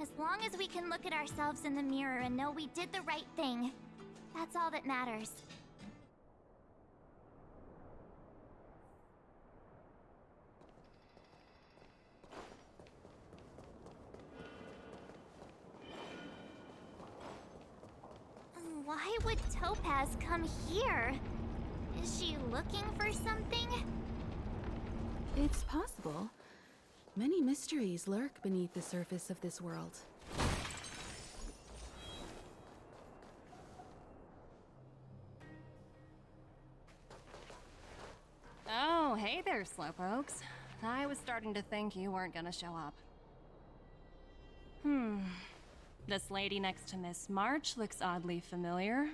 Speaker 1: As long as we can look at ourselves in the mirror and know we did the right thing, that's all that matters. Why would Topaz come here? Is she looking for something?
Speaker 4: It's possible. Many mysteries lurk beneath the surface of this world.
Speaker 5: Oh, hey there, Slowpokes. I was starting to think you weren't gonna show up. This lady next to Miss March looks oddly familiar.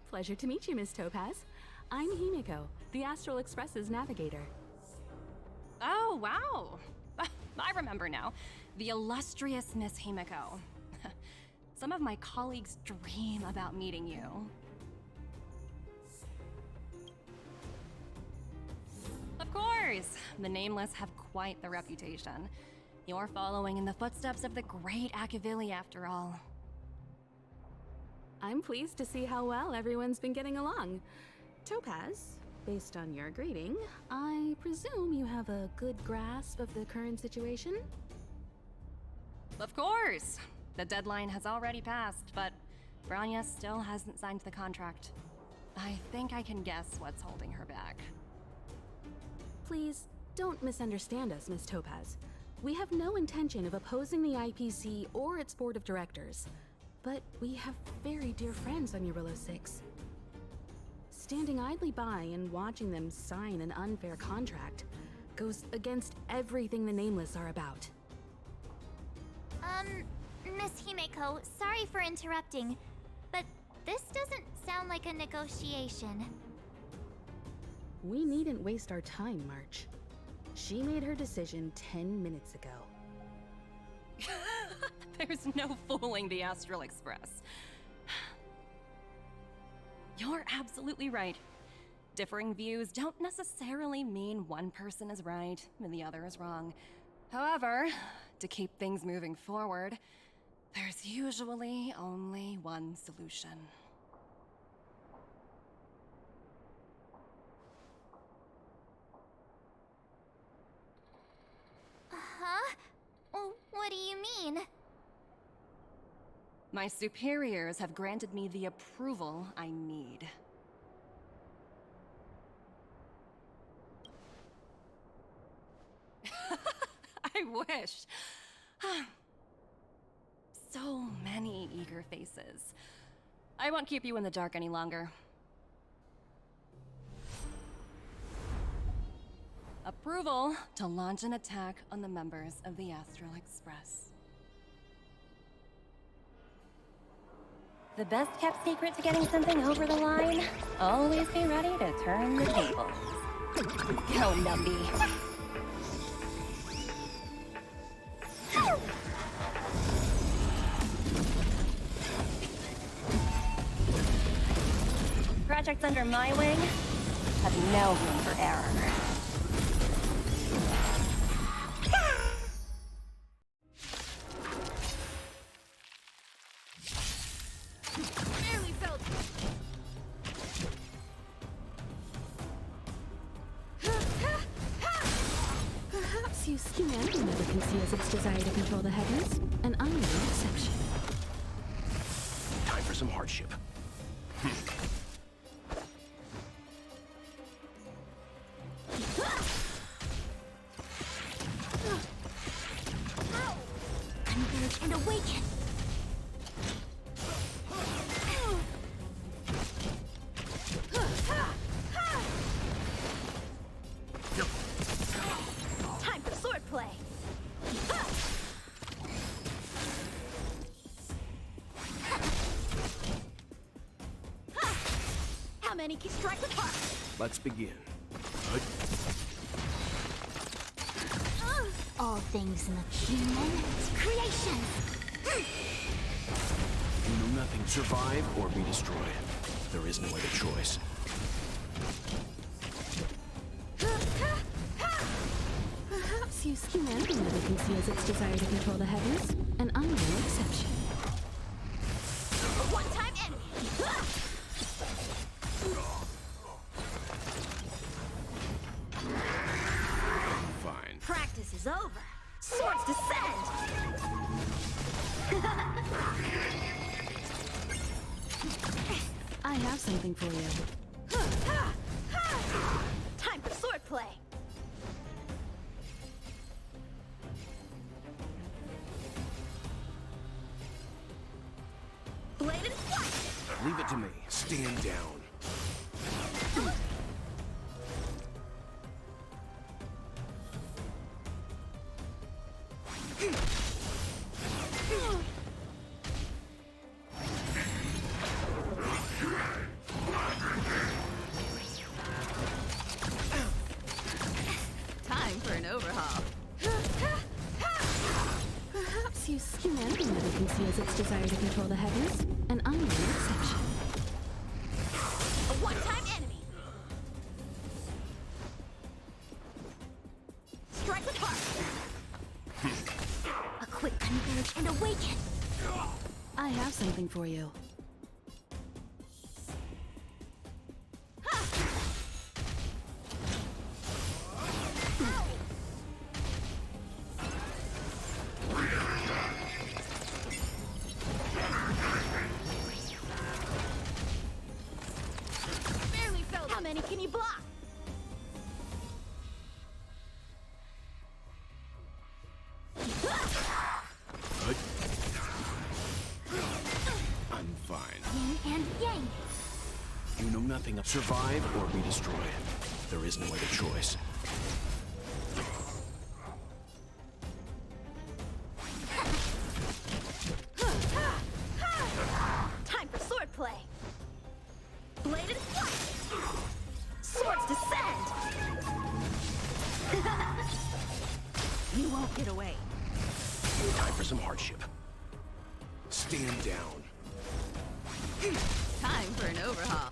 Speaker 4: Pleasure to meet you, Miss Topaz. I'm Himiko, the Astral Express's navigator.
Speaker 5: Oh, wow. I remember now. The illustrious Miss Himiko. Some of my colleagues dream about meeting you. Of course! The Nameless have quite the reputation. You're following in the footsteps of the great Akavili, after all.
Speaker 4: I'm pleased to see how well everyone's been getting along. Topaz, based on your greeting, I presume you have a good grasp of the current situation?
Speaker 5: Of course! The deadline has already passed, but Branya still hasn't signed the contract. I think I can guess what's holding her back.
Speaker 4: Please, don't misunderstand us, Miss Topaz. We have no intention of opposing the IPC or its board of directors, but we have very dear friends on Eurillo 6. Standing idly by and watching them sign an unfair contract goes against everything the Nameless are about.
Speaker 1: Miss Himeko, sorry for interrupting, but this doesn't sound like a negotiation.
Speaker 4: We needn't waste our time, March. She made her decision 10 minutes ago.
Speaker 5: There's no fooling the Astral Express. You're absolutely right. Differing views don't necessarily mean one person is right and the other is wrong. However, to keep things moving forward, there's usually only one solution.
Speaker 1: Huh? What do you mean?
Speaker 5: My superiors have granted me the approval I need. I wish. So many eager faces. I won't keep you in the dark any longer. Approval to launch an attack on the members of the Astral Express.
Speaker 21: The best kept secret to getting something over the line? Always be ready to turn the tables. Go, Numby. Projects under my wing have no room for error.
Speaker 1: Barely felt
Speaker 4: Perhaps you humanity never conceals its desire to control the heavens, and I'm no exception.
Speaker 16: Time for some hardship.
Speaker 21: Converge and awaken! Time for swordplay! How many can strike the park?
Speaker 16: Let's begin.
Speaker 18: All things look human.
Speaker 21: Creation!
Speaker 16: You know nothing. Survive or be destroyed. There is no other choice.
Speaker 4: Perhaps humanity never conceals its desire to control the heavens, and I'm no exception.
Speaker 21: One-time enemy!
Speaker 16: Fine.
Speaker 21: Practice is over. Swords descend!
Speaker 4: I have something for you.
Speaker 21: Time for swordplay! Bladed flight!
Speaker 16: Leave it to me. Stand down.
Speaker 10: Time for an overhaul.
Speaker 4: Perhaps humanity never conceals its desire to control the heavens, and I'm no exception.
Speaker 1: A one-time enemy. Strike with heart.
Speaker 12: A quick converge and awaken.
Speaker 4: I have something for you.
Speaker 1: Barely felt. How many can you block?
Speaker 16: I'm fine.
Speaker 12: Yin and yang.
Speaker 16: You know nothing of survive or be destroyed. There is no other choice.
Speaker 1: Time for swordplay. Bladed flight. Swords descend. You won't get away.
Speaker 16: Time for some hardship. Stand down.
Speaker 10: Time for an overhaul.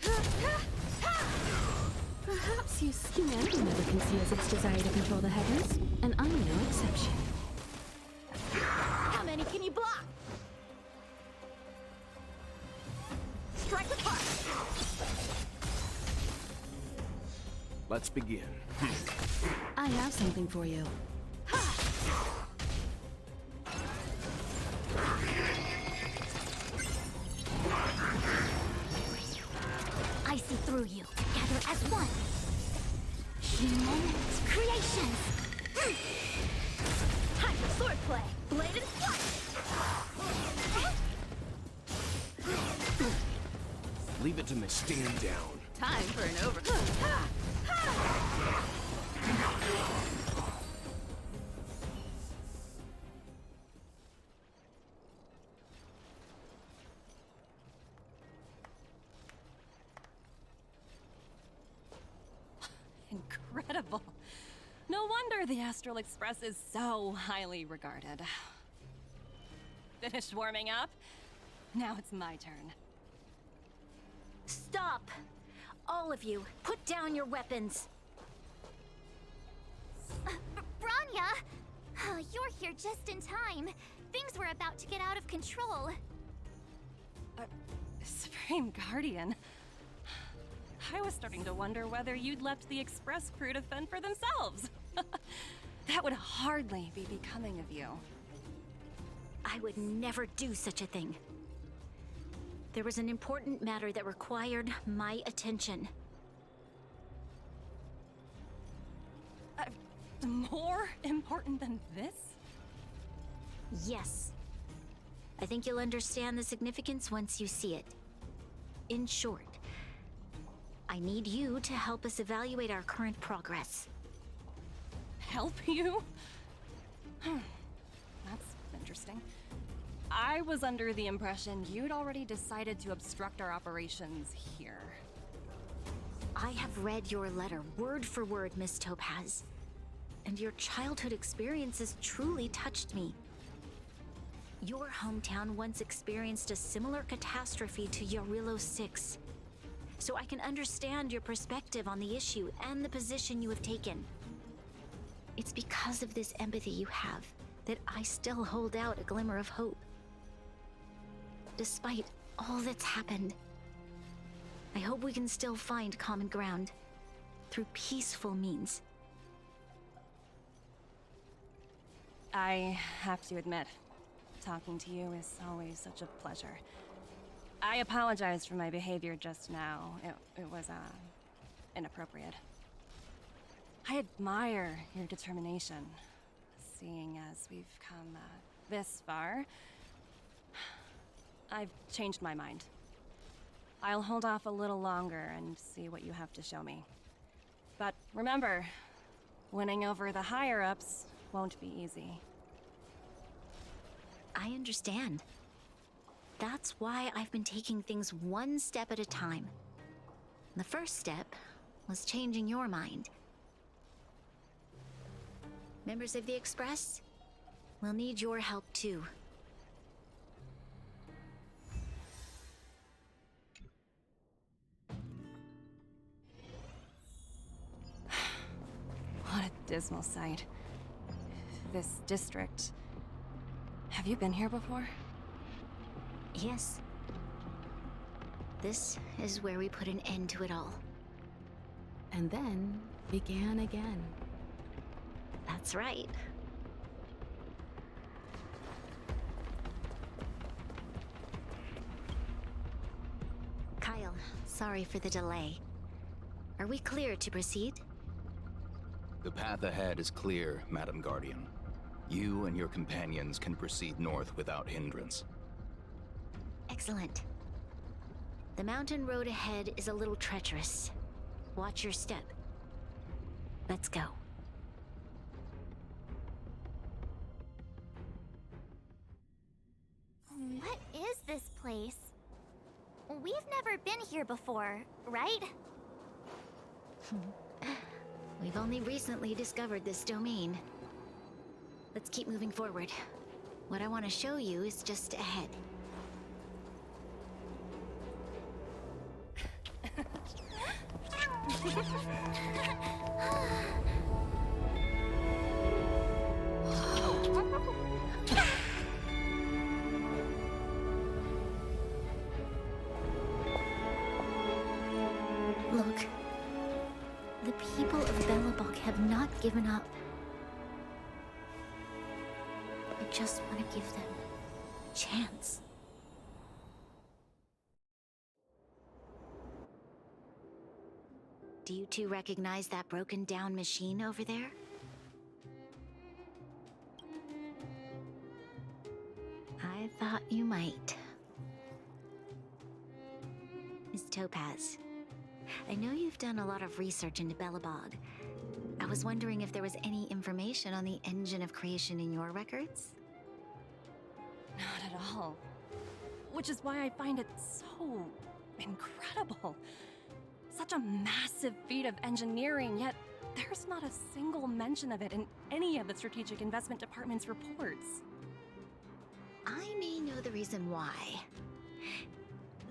Speaker 4: Perhaps humanity never conceals its desire to control the heavens, and I'm no exception.
Speaker 1: How many can you block? Strike with heart.
Speaker 16: Let's begin.
Speaker 4: I have something for you.
Speaker 12: I see through you, together as one. Human creations.
Speaker 1: Time for swordplay. Bladed flight.
Speaker 16: Leave it to me. Stand down.
Speaker 10: Time for an overhaul.
Speaker 5: Incredible. No wonder the Astral Express is so highly regarded. Finished warming up? Now it's my turn.
Speaker 13: Stop! All of you, put down your weapons.
Speaker 1: Branya! You're here just in time. Things were about to get out of control.
Speaker 5: Supreme Guardian. I was starting to wonder whether you'd left the Express crew to fend for themselves. That would hardly be becoming of you.
Speaker 13: I would never do such a thing. There was an important matter that required my attention.
Speaker 5: More important than this?
Speaker 13: Yes. I think you'll understand the significance once you see it. In short, I need you to help us evaluate our current progress.
Speaker 5: Help you? That's interesting. I was under the impression you'd already decided to obstruct our operations here.
Speaker 13: I have read your letter word for word, Miss Topaz. And your childhood experiences truly touched me. Your hometown once experienced a similar catastrophe to Yarillo 6. So I can understand your perspective on the issue and the position you have taken. It's because of this empathy you have that I still hold out a glimmer of hope. Despite all that's happened, I hope we can still find common ground through peaceful means.
Speaker 5: I have to admit, talking to you is always such a pleasure. I apologize for my behavior just now. It was, inappropriate. I admire your determination, seeing as we've come, this far. I've changed my mind. I'll hold off a little longer and see what you have to show me. But remember, winning over the higher-ups won't be easy.
Speaker 13: I understand. That's why I've been taking things one step at a time. The first step was changing your mind. Members of the Express, we'll need your help too.
Speaker 5: What a dismal sight. This district. Have you been here before?
Speaker 13: Yes. This is where we put an end to it all.
Speaker 4: And then began again.
Speaker 13: That's right. Kyle, sorry for the delay. Are we clear to proceed?
Speaker 2: The path ahead is clear, Madam Guardian. You and your companions can proceed north without hindrance.
Speaker 13: Excellent. The mountain road ahead is a little treacherous. Watch your step. Let's go.
Speaker 1: What is this place? We've never been here before, right?
Speaker 13: We've only recently discovered this domain. Let's keep moving forward. What I want to show you is just ahead.
Speaker 1: Look. The people of Belobog have not given up. I just want to give them a chance.
Speaker 13: Do you two recognize that broken down machine over there? I thought you might. Miss Topaz, I know you've done a lot of research into Belobog. I was wondering if there was any information on the engine of creation in your records?
Speaker 5: Not at all. Which is why I find it so incredible. Such a massive feat of engineering, yet there's not a single mention of it in any of the Strategic Investment Department's reports.
Speaker 13: I may know the reason why.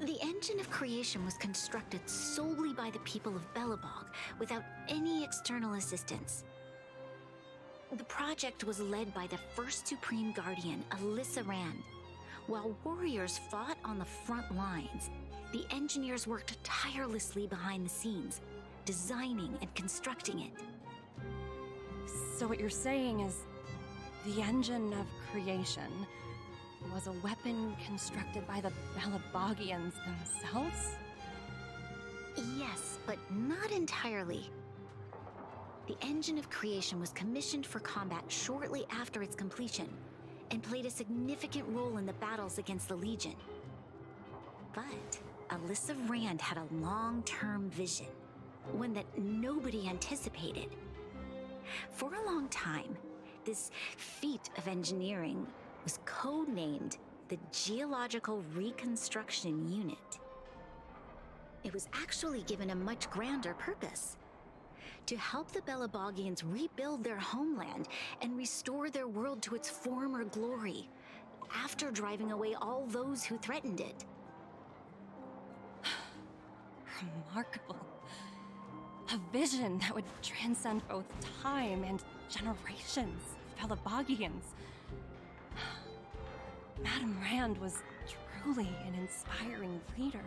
Speaker 13: The engine of creation was constructed solely by the people of Belobog, without any external assistance. The project was led by the first Supreme Guardian, Alyssa Rand. While warriors fought on the front lines, the engineers worked tirelessly behind the scenes, designing and constructing it.
Speaker 5: So what you're saying is, the engine of creation was a weapon constructed by the Belabogians themselves?
Speaker 13: Yes, but not entirely. The engine of creation was commissioned for combat shortly after its completion, and played a significant role in the battles against the Legion. But Alyssa Rand had a long-term vision, one that nobody anticipated. For a long time, this feat of engineering was codenamed the Geological Reconstruction Unit. It was actually given a much grander purpose: to help the Belabogians rebuild their homeland and restore their world to its former glory, after driving away all those who threatened it.
Speaker 5: Remarkable. A vision that would transcend both time and generations of Belabogians. Madame Rand was truly an inspiring leader.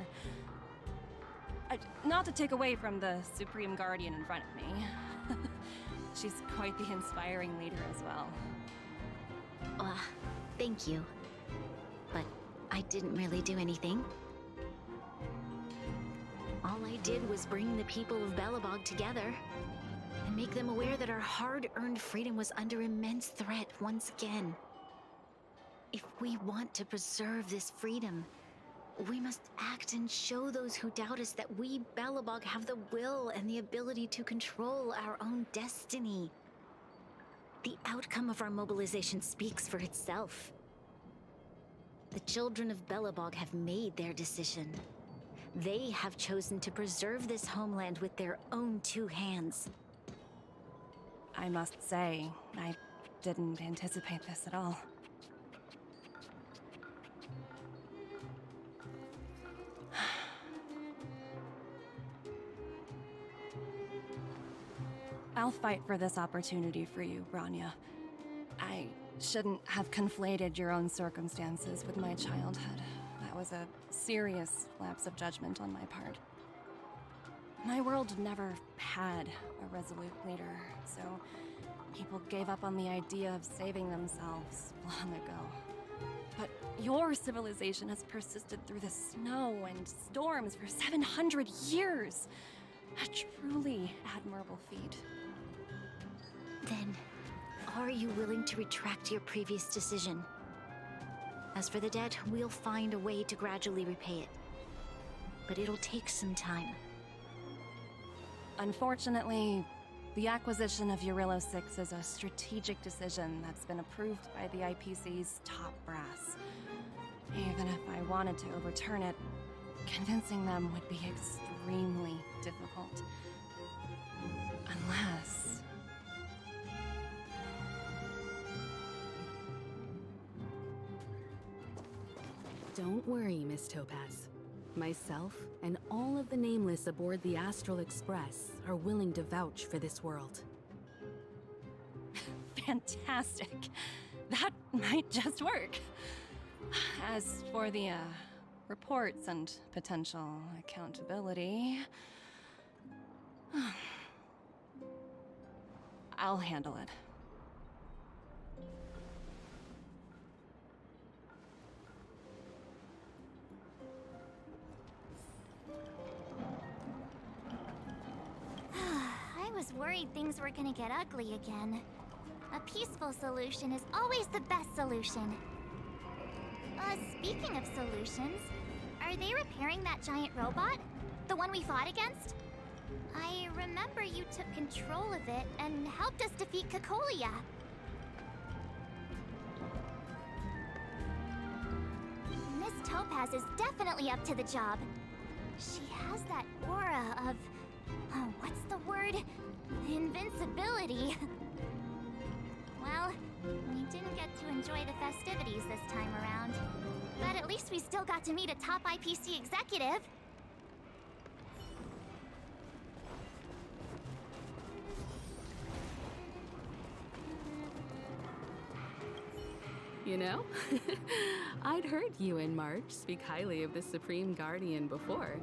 Speaker 5: Not to take away from the Supreme Guardian in front of me. She's quite the inspiring leader as well.
Speaker 13: Thank you. But I didn't really do anything. All I did was bring the people of Belobog together and make them aware that our hard-earned freedom was under immense threat once again. If we want to preserve this freedom, we must act and show those who doubt us that we, Belobog, have the will and the ability to control our own destiny. The outcome of our mobilization speaks for itself. The children of Belobog have made their decision. They have chosen to preserve this homeland with their own two hands.
Speaker 5: I must say, I didn't anticipate this at all. I'll fight for this opportunity for you, Branya. I shouldn't have conflated your own circumstances with my childhood. That was a serious lapse of judgment on my part. My world never had a resolute leader, so people gave up on the idea of saving themselves long ago. But your civilization has persisted through the snow and storms for 700 years. A truly admirable feat.
Speaker 13: Then, are you willing to retract your previous decision? As for the debt, we'll find a way to gradually repay it. But it'll take some time.
Speaker 5: Unfortunately, the acquisition of Eurylo 6 is a strategic decision that's been approved by the IPC's top brass. Even if I wanted to overturn it, convincing them would be extremely difficult. Unless...
Speaker 4: Don't worry, Miss Topaz. Myself and all of the Nameless aboard the Astral Express are willing to vouch for this world.
Speaker 5: Fantastic. That might just work. As for the, reports and potential accountability... I'll handle it.
Speaker 1: I was worried things were gonna get ugly again. A peaceful solution is always the best solution. Speaking of solutions, are they repairing that giant robot? The one we fought against? I remember you took control of it and helped us defeat Cocolia. Miss Topaz is definitely up to the job. She has that aura of... what's the word? Invincibility. Well, we didn't get to enjoy the festivities this time around. But at least we still got to meet a top IPC executive.
Speaker 4: You know, I'd heard you and March speak highly of the Supreme Guardian before,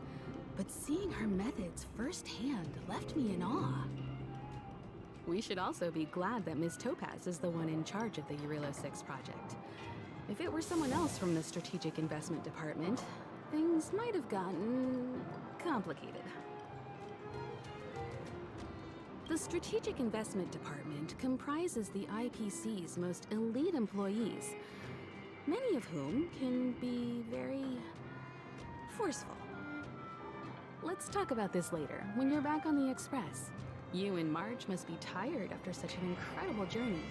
Speaker 4: but seeing her methods firsthand left me in awe. We should also be glad that Ms. Topaz is the one in charge of the Eurylo 6 project. If it were someone else from the Strategic Investment Department, things might have gotten complicated. The Strategic Investment Department comprises the IPC's most elite employees, many of whom can be very forceful. Let's talk about this later, when you're back on the Express. You and Marge must be tired after such an incredible journey.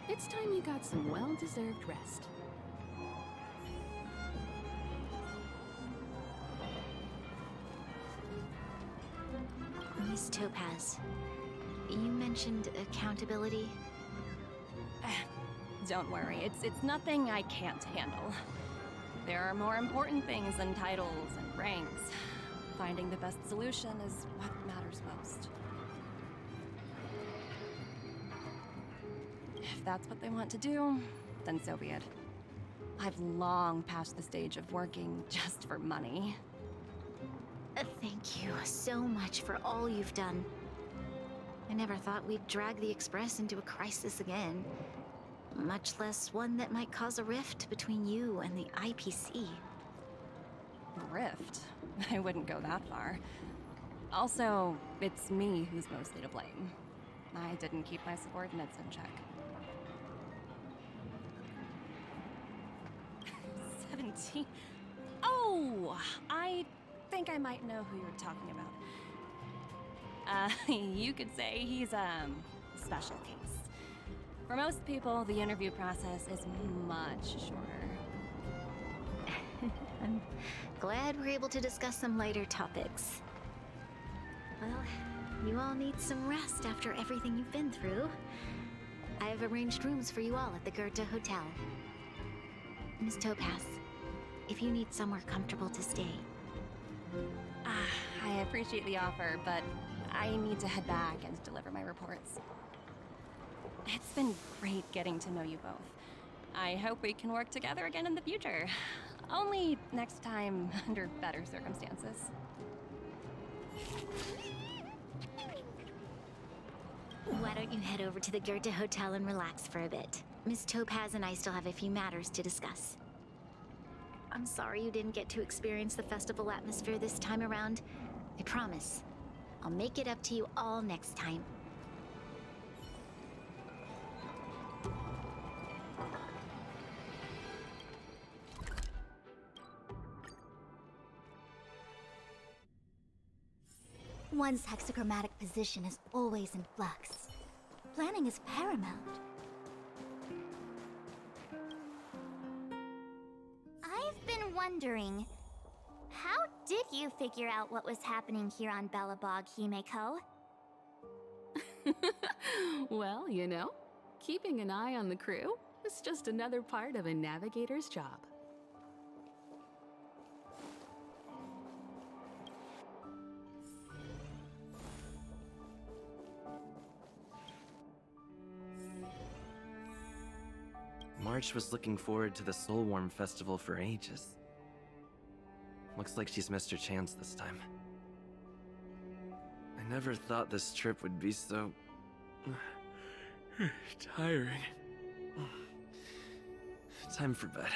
Speaker 4: It's time you got some well-deserved rest.
Speaker 13: Miss Topaz, you mentioned accountability.
Speaker 5: Don't worry, it's nothing I can't handle. There are more important things than titles and ranks. Finding the best solution is what matters most. If that's what they want to do, then so be it. I've long passed the stage of working just for money.
Speaker 13: Thank you so much for all you've done. I never thought we'd drag the Express into a crisis again. Much less one that might cause a rift between you and the IPC.
Speaker 5: A rift? I wouldn't go that far. Also, it's me who's mostly to blame. I didn't keep my subordinates in check. 17? Oh! I think I might know who you're talking about. You could say he's a special case. For most people, the interview process is much shorter.
Speaker 13: I'm glad we're able to discuss some lighter topics. Well, you all need some rest after everything you've been through. I have arranged rooms for you all at the Goethe Hotel. Miss Topaz, if you need somewhere comfortable to stay.
Speaker 5: I appreciate the offer, but I need to head back and deliver my reports. It's been great getting to know you both. I hope we can work together again in the future. Only next time under better circumstances.
Speaker 13: Why don't you head over to the Goethe Hotel and relax for a bit? Miss Topaz and I still have a few matters to discuss. I'm sorry you didn't get to experience the festival atmosphere this time around. I promise, I'll make it up to you all next time.
Speaker 18: One's hexachromatic position is always in flux. Planning is paramount.
Speaker 1: I've been wondering, how did you figure out what was happening here on Belobog, Himeko?
Speaker 4: Well, you know, keeping an eye on the crew is just another part of a navigator's job.
Speaker 3: March was looking forward to the Soulwarm Festival for ages. Looks like she's missed her chance this time. I never thought this trip would be so... tiring. Time for bed.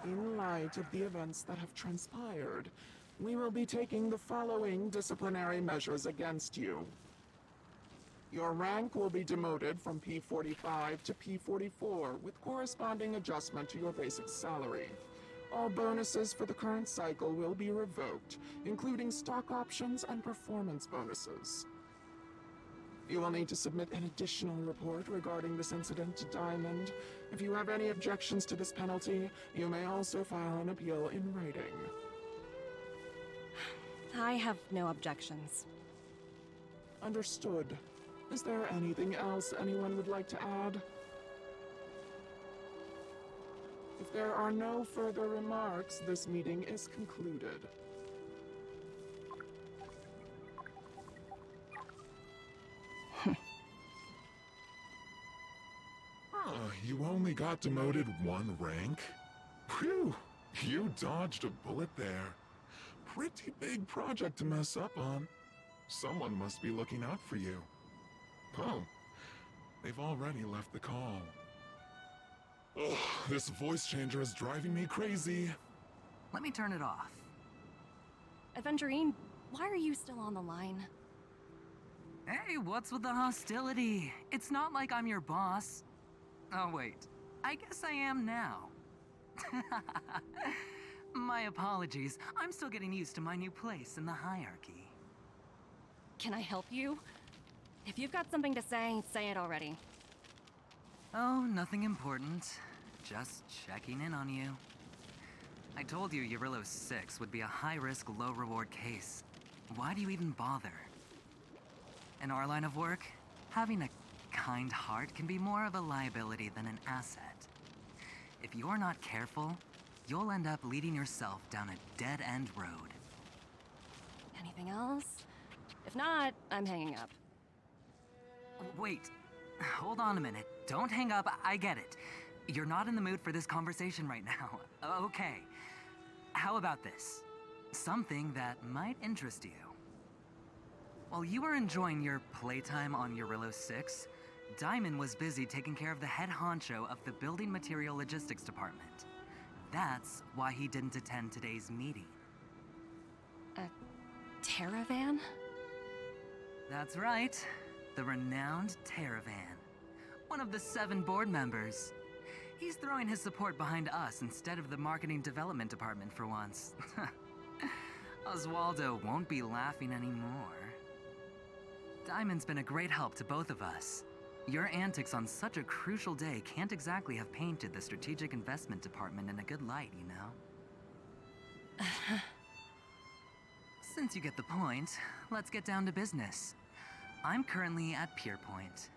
Speaker 22: In light of the events that have transpired, we will be taking the following disciplinary measures against you. Your rank will be demoted from P45 to P44 with corresponding adjustment to your basic salary. All bonuses for the current cycle will be revoked, including stock options and performance bonuses. You will need to submit an additional report regarding this incident to Diamond. If you have any objections to this penalty, you may also file an appeal in writing.
Speaker 5: I have no objections.
Speaker 22: Understood. Is there anything else anyone would like to add? If there are no further remarks, this meeting is concluded.
Speaker 23: You only got demoted one rank? Phew, you dodged a bullet there. Pretty big project to mess up on. Someone must be looking out for you. Oh, they've already left the call. Ugh, this voice changer is driving me crazy.
Speaker 24: Let me turn it off.
Speaker 5: Aventurine, why are you still on the line?
Speaker 24: Hey, what's with the hostility? It's not like I'm your boss. Oh, wait. I guess I am now. My apologies. I'm still getting used to my new place in the hierarchy.
Speaker 5: Can I help you? If you've got something to say it already.
Speaker 24: Oh, nothing important. Just checking in on you. I told you Eurylos 6 would be a high-risk, low-reward case. Why do you even bother? In our line of work, having a kind heart can be more of a liability than an asset. If you're not careful, you'll end up leading yourself down a dead-end road.
Speaker 5: Anything else? If not, I'm hanging up.
Speaker 24: Wait, hold on a minute. Don't hang up, I get it. You're not in the mood for this conversation right now. Okay. How about this? Something that might interest you. While you were enjoying your playtime on Eurylos 6, Diamond was busy taking care of the head honcho of the Building Material Logistics Department. That's why he didn't attend today's meeting.
Speaker 5: A Terravan?
Speaker 24: That's right. The renowned Terravan. One of the 7 board members. He's throwing his support behind us instead of the Marketing Development Department for once. Oswaldo won't be laughing anymore. Diamond's been a great help to both of us. Your antics on such a crucial day can't exactly have painted the Strategic Investment Department in a good light, you know? Since you get the point, let's get down to business. I'm currently at Pierpoint.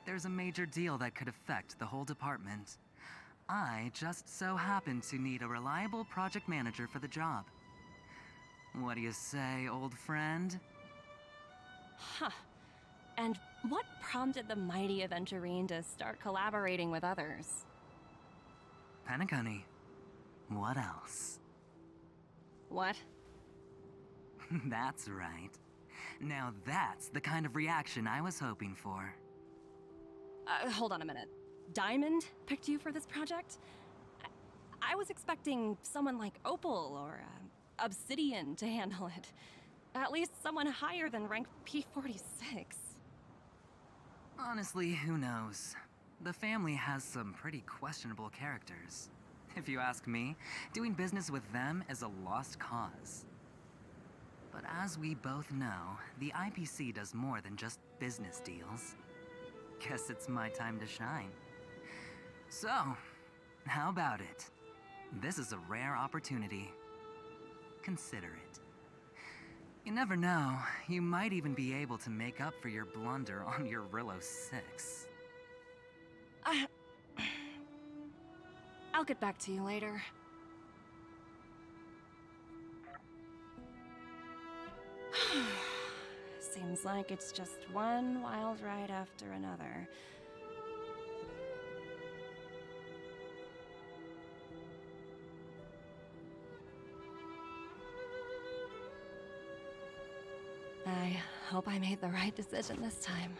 Speaker 24: There's a major deal that could affect the whole department. I just so happen to need a reliable project manager for the job. What do you say, old friend?
Speaker 5: Huh. And what prompted the mighty Aventurine to start collaborating with others?
Speaker 24: Penacony. What else?
Speaker 5: What?
Speaker 24: That's right. Now that's the kind of reaction I was hoping for.
Speaker 5: Hold on a minute. Diamond picked you for this project? I was expecting someone like Opal or Obsidian to handle it. At least someone higher than rank P46.
Speaker 24: Honestly, who knows? The family has some pretty questionable characters. If you ask me, doing business with them is a lost cause. But as we both know, the IPC does more than just business deals. Guess it's my time to shine. So, how about it? This is a rare opportunity. Consider it. You never know, you might even be able to make up for your blunder on your Rillo 6.
Speaker 5: I'll get back to you later. Seems like it's just one wild ride after another. I hope I made the right decision this time.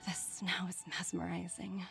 Speaker 5: The snow is mesmerizing.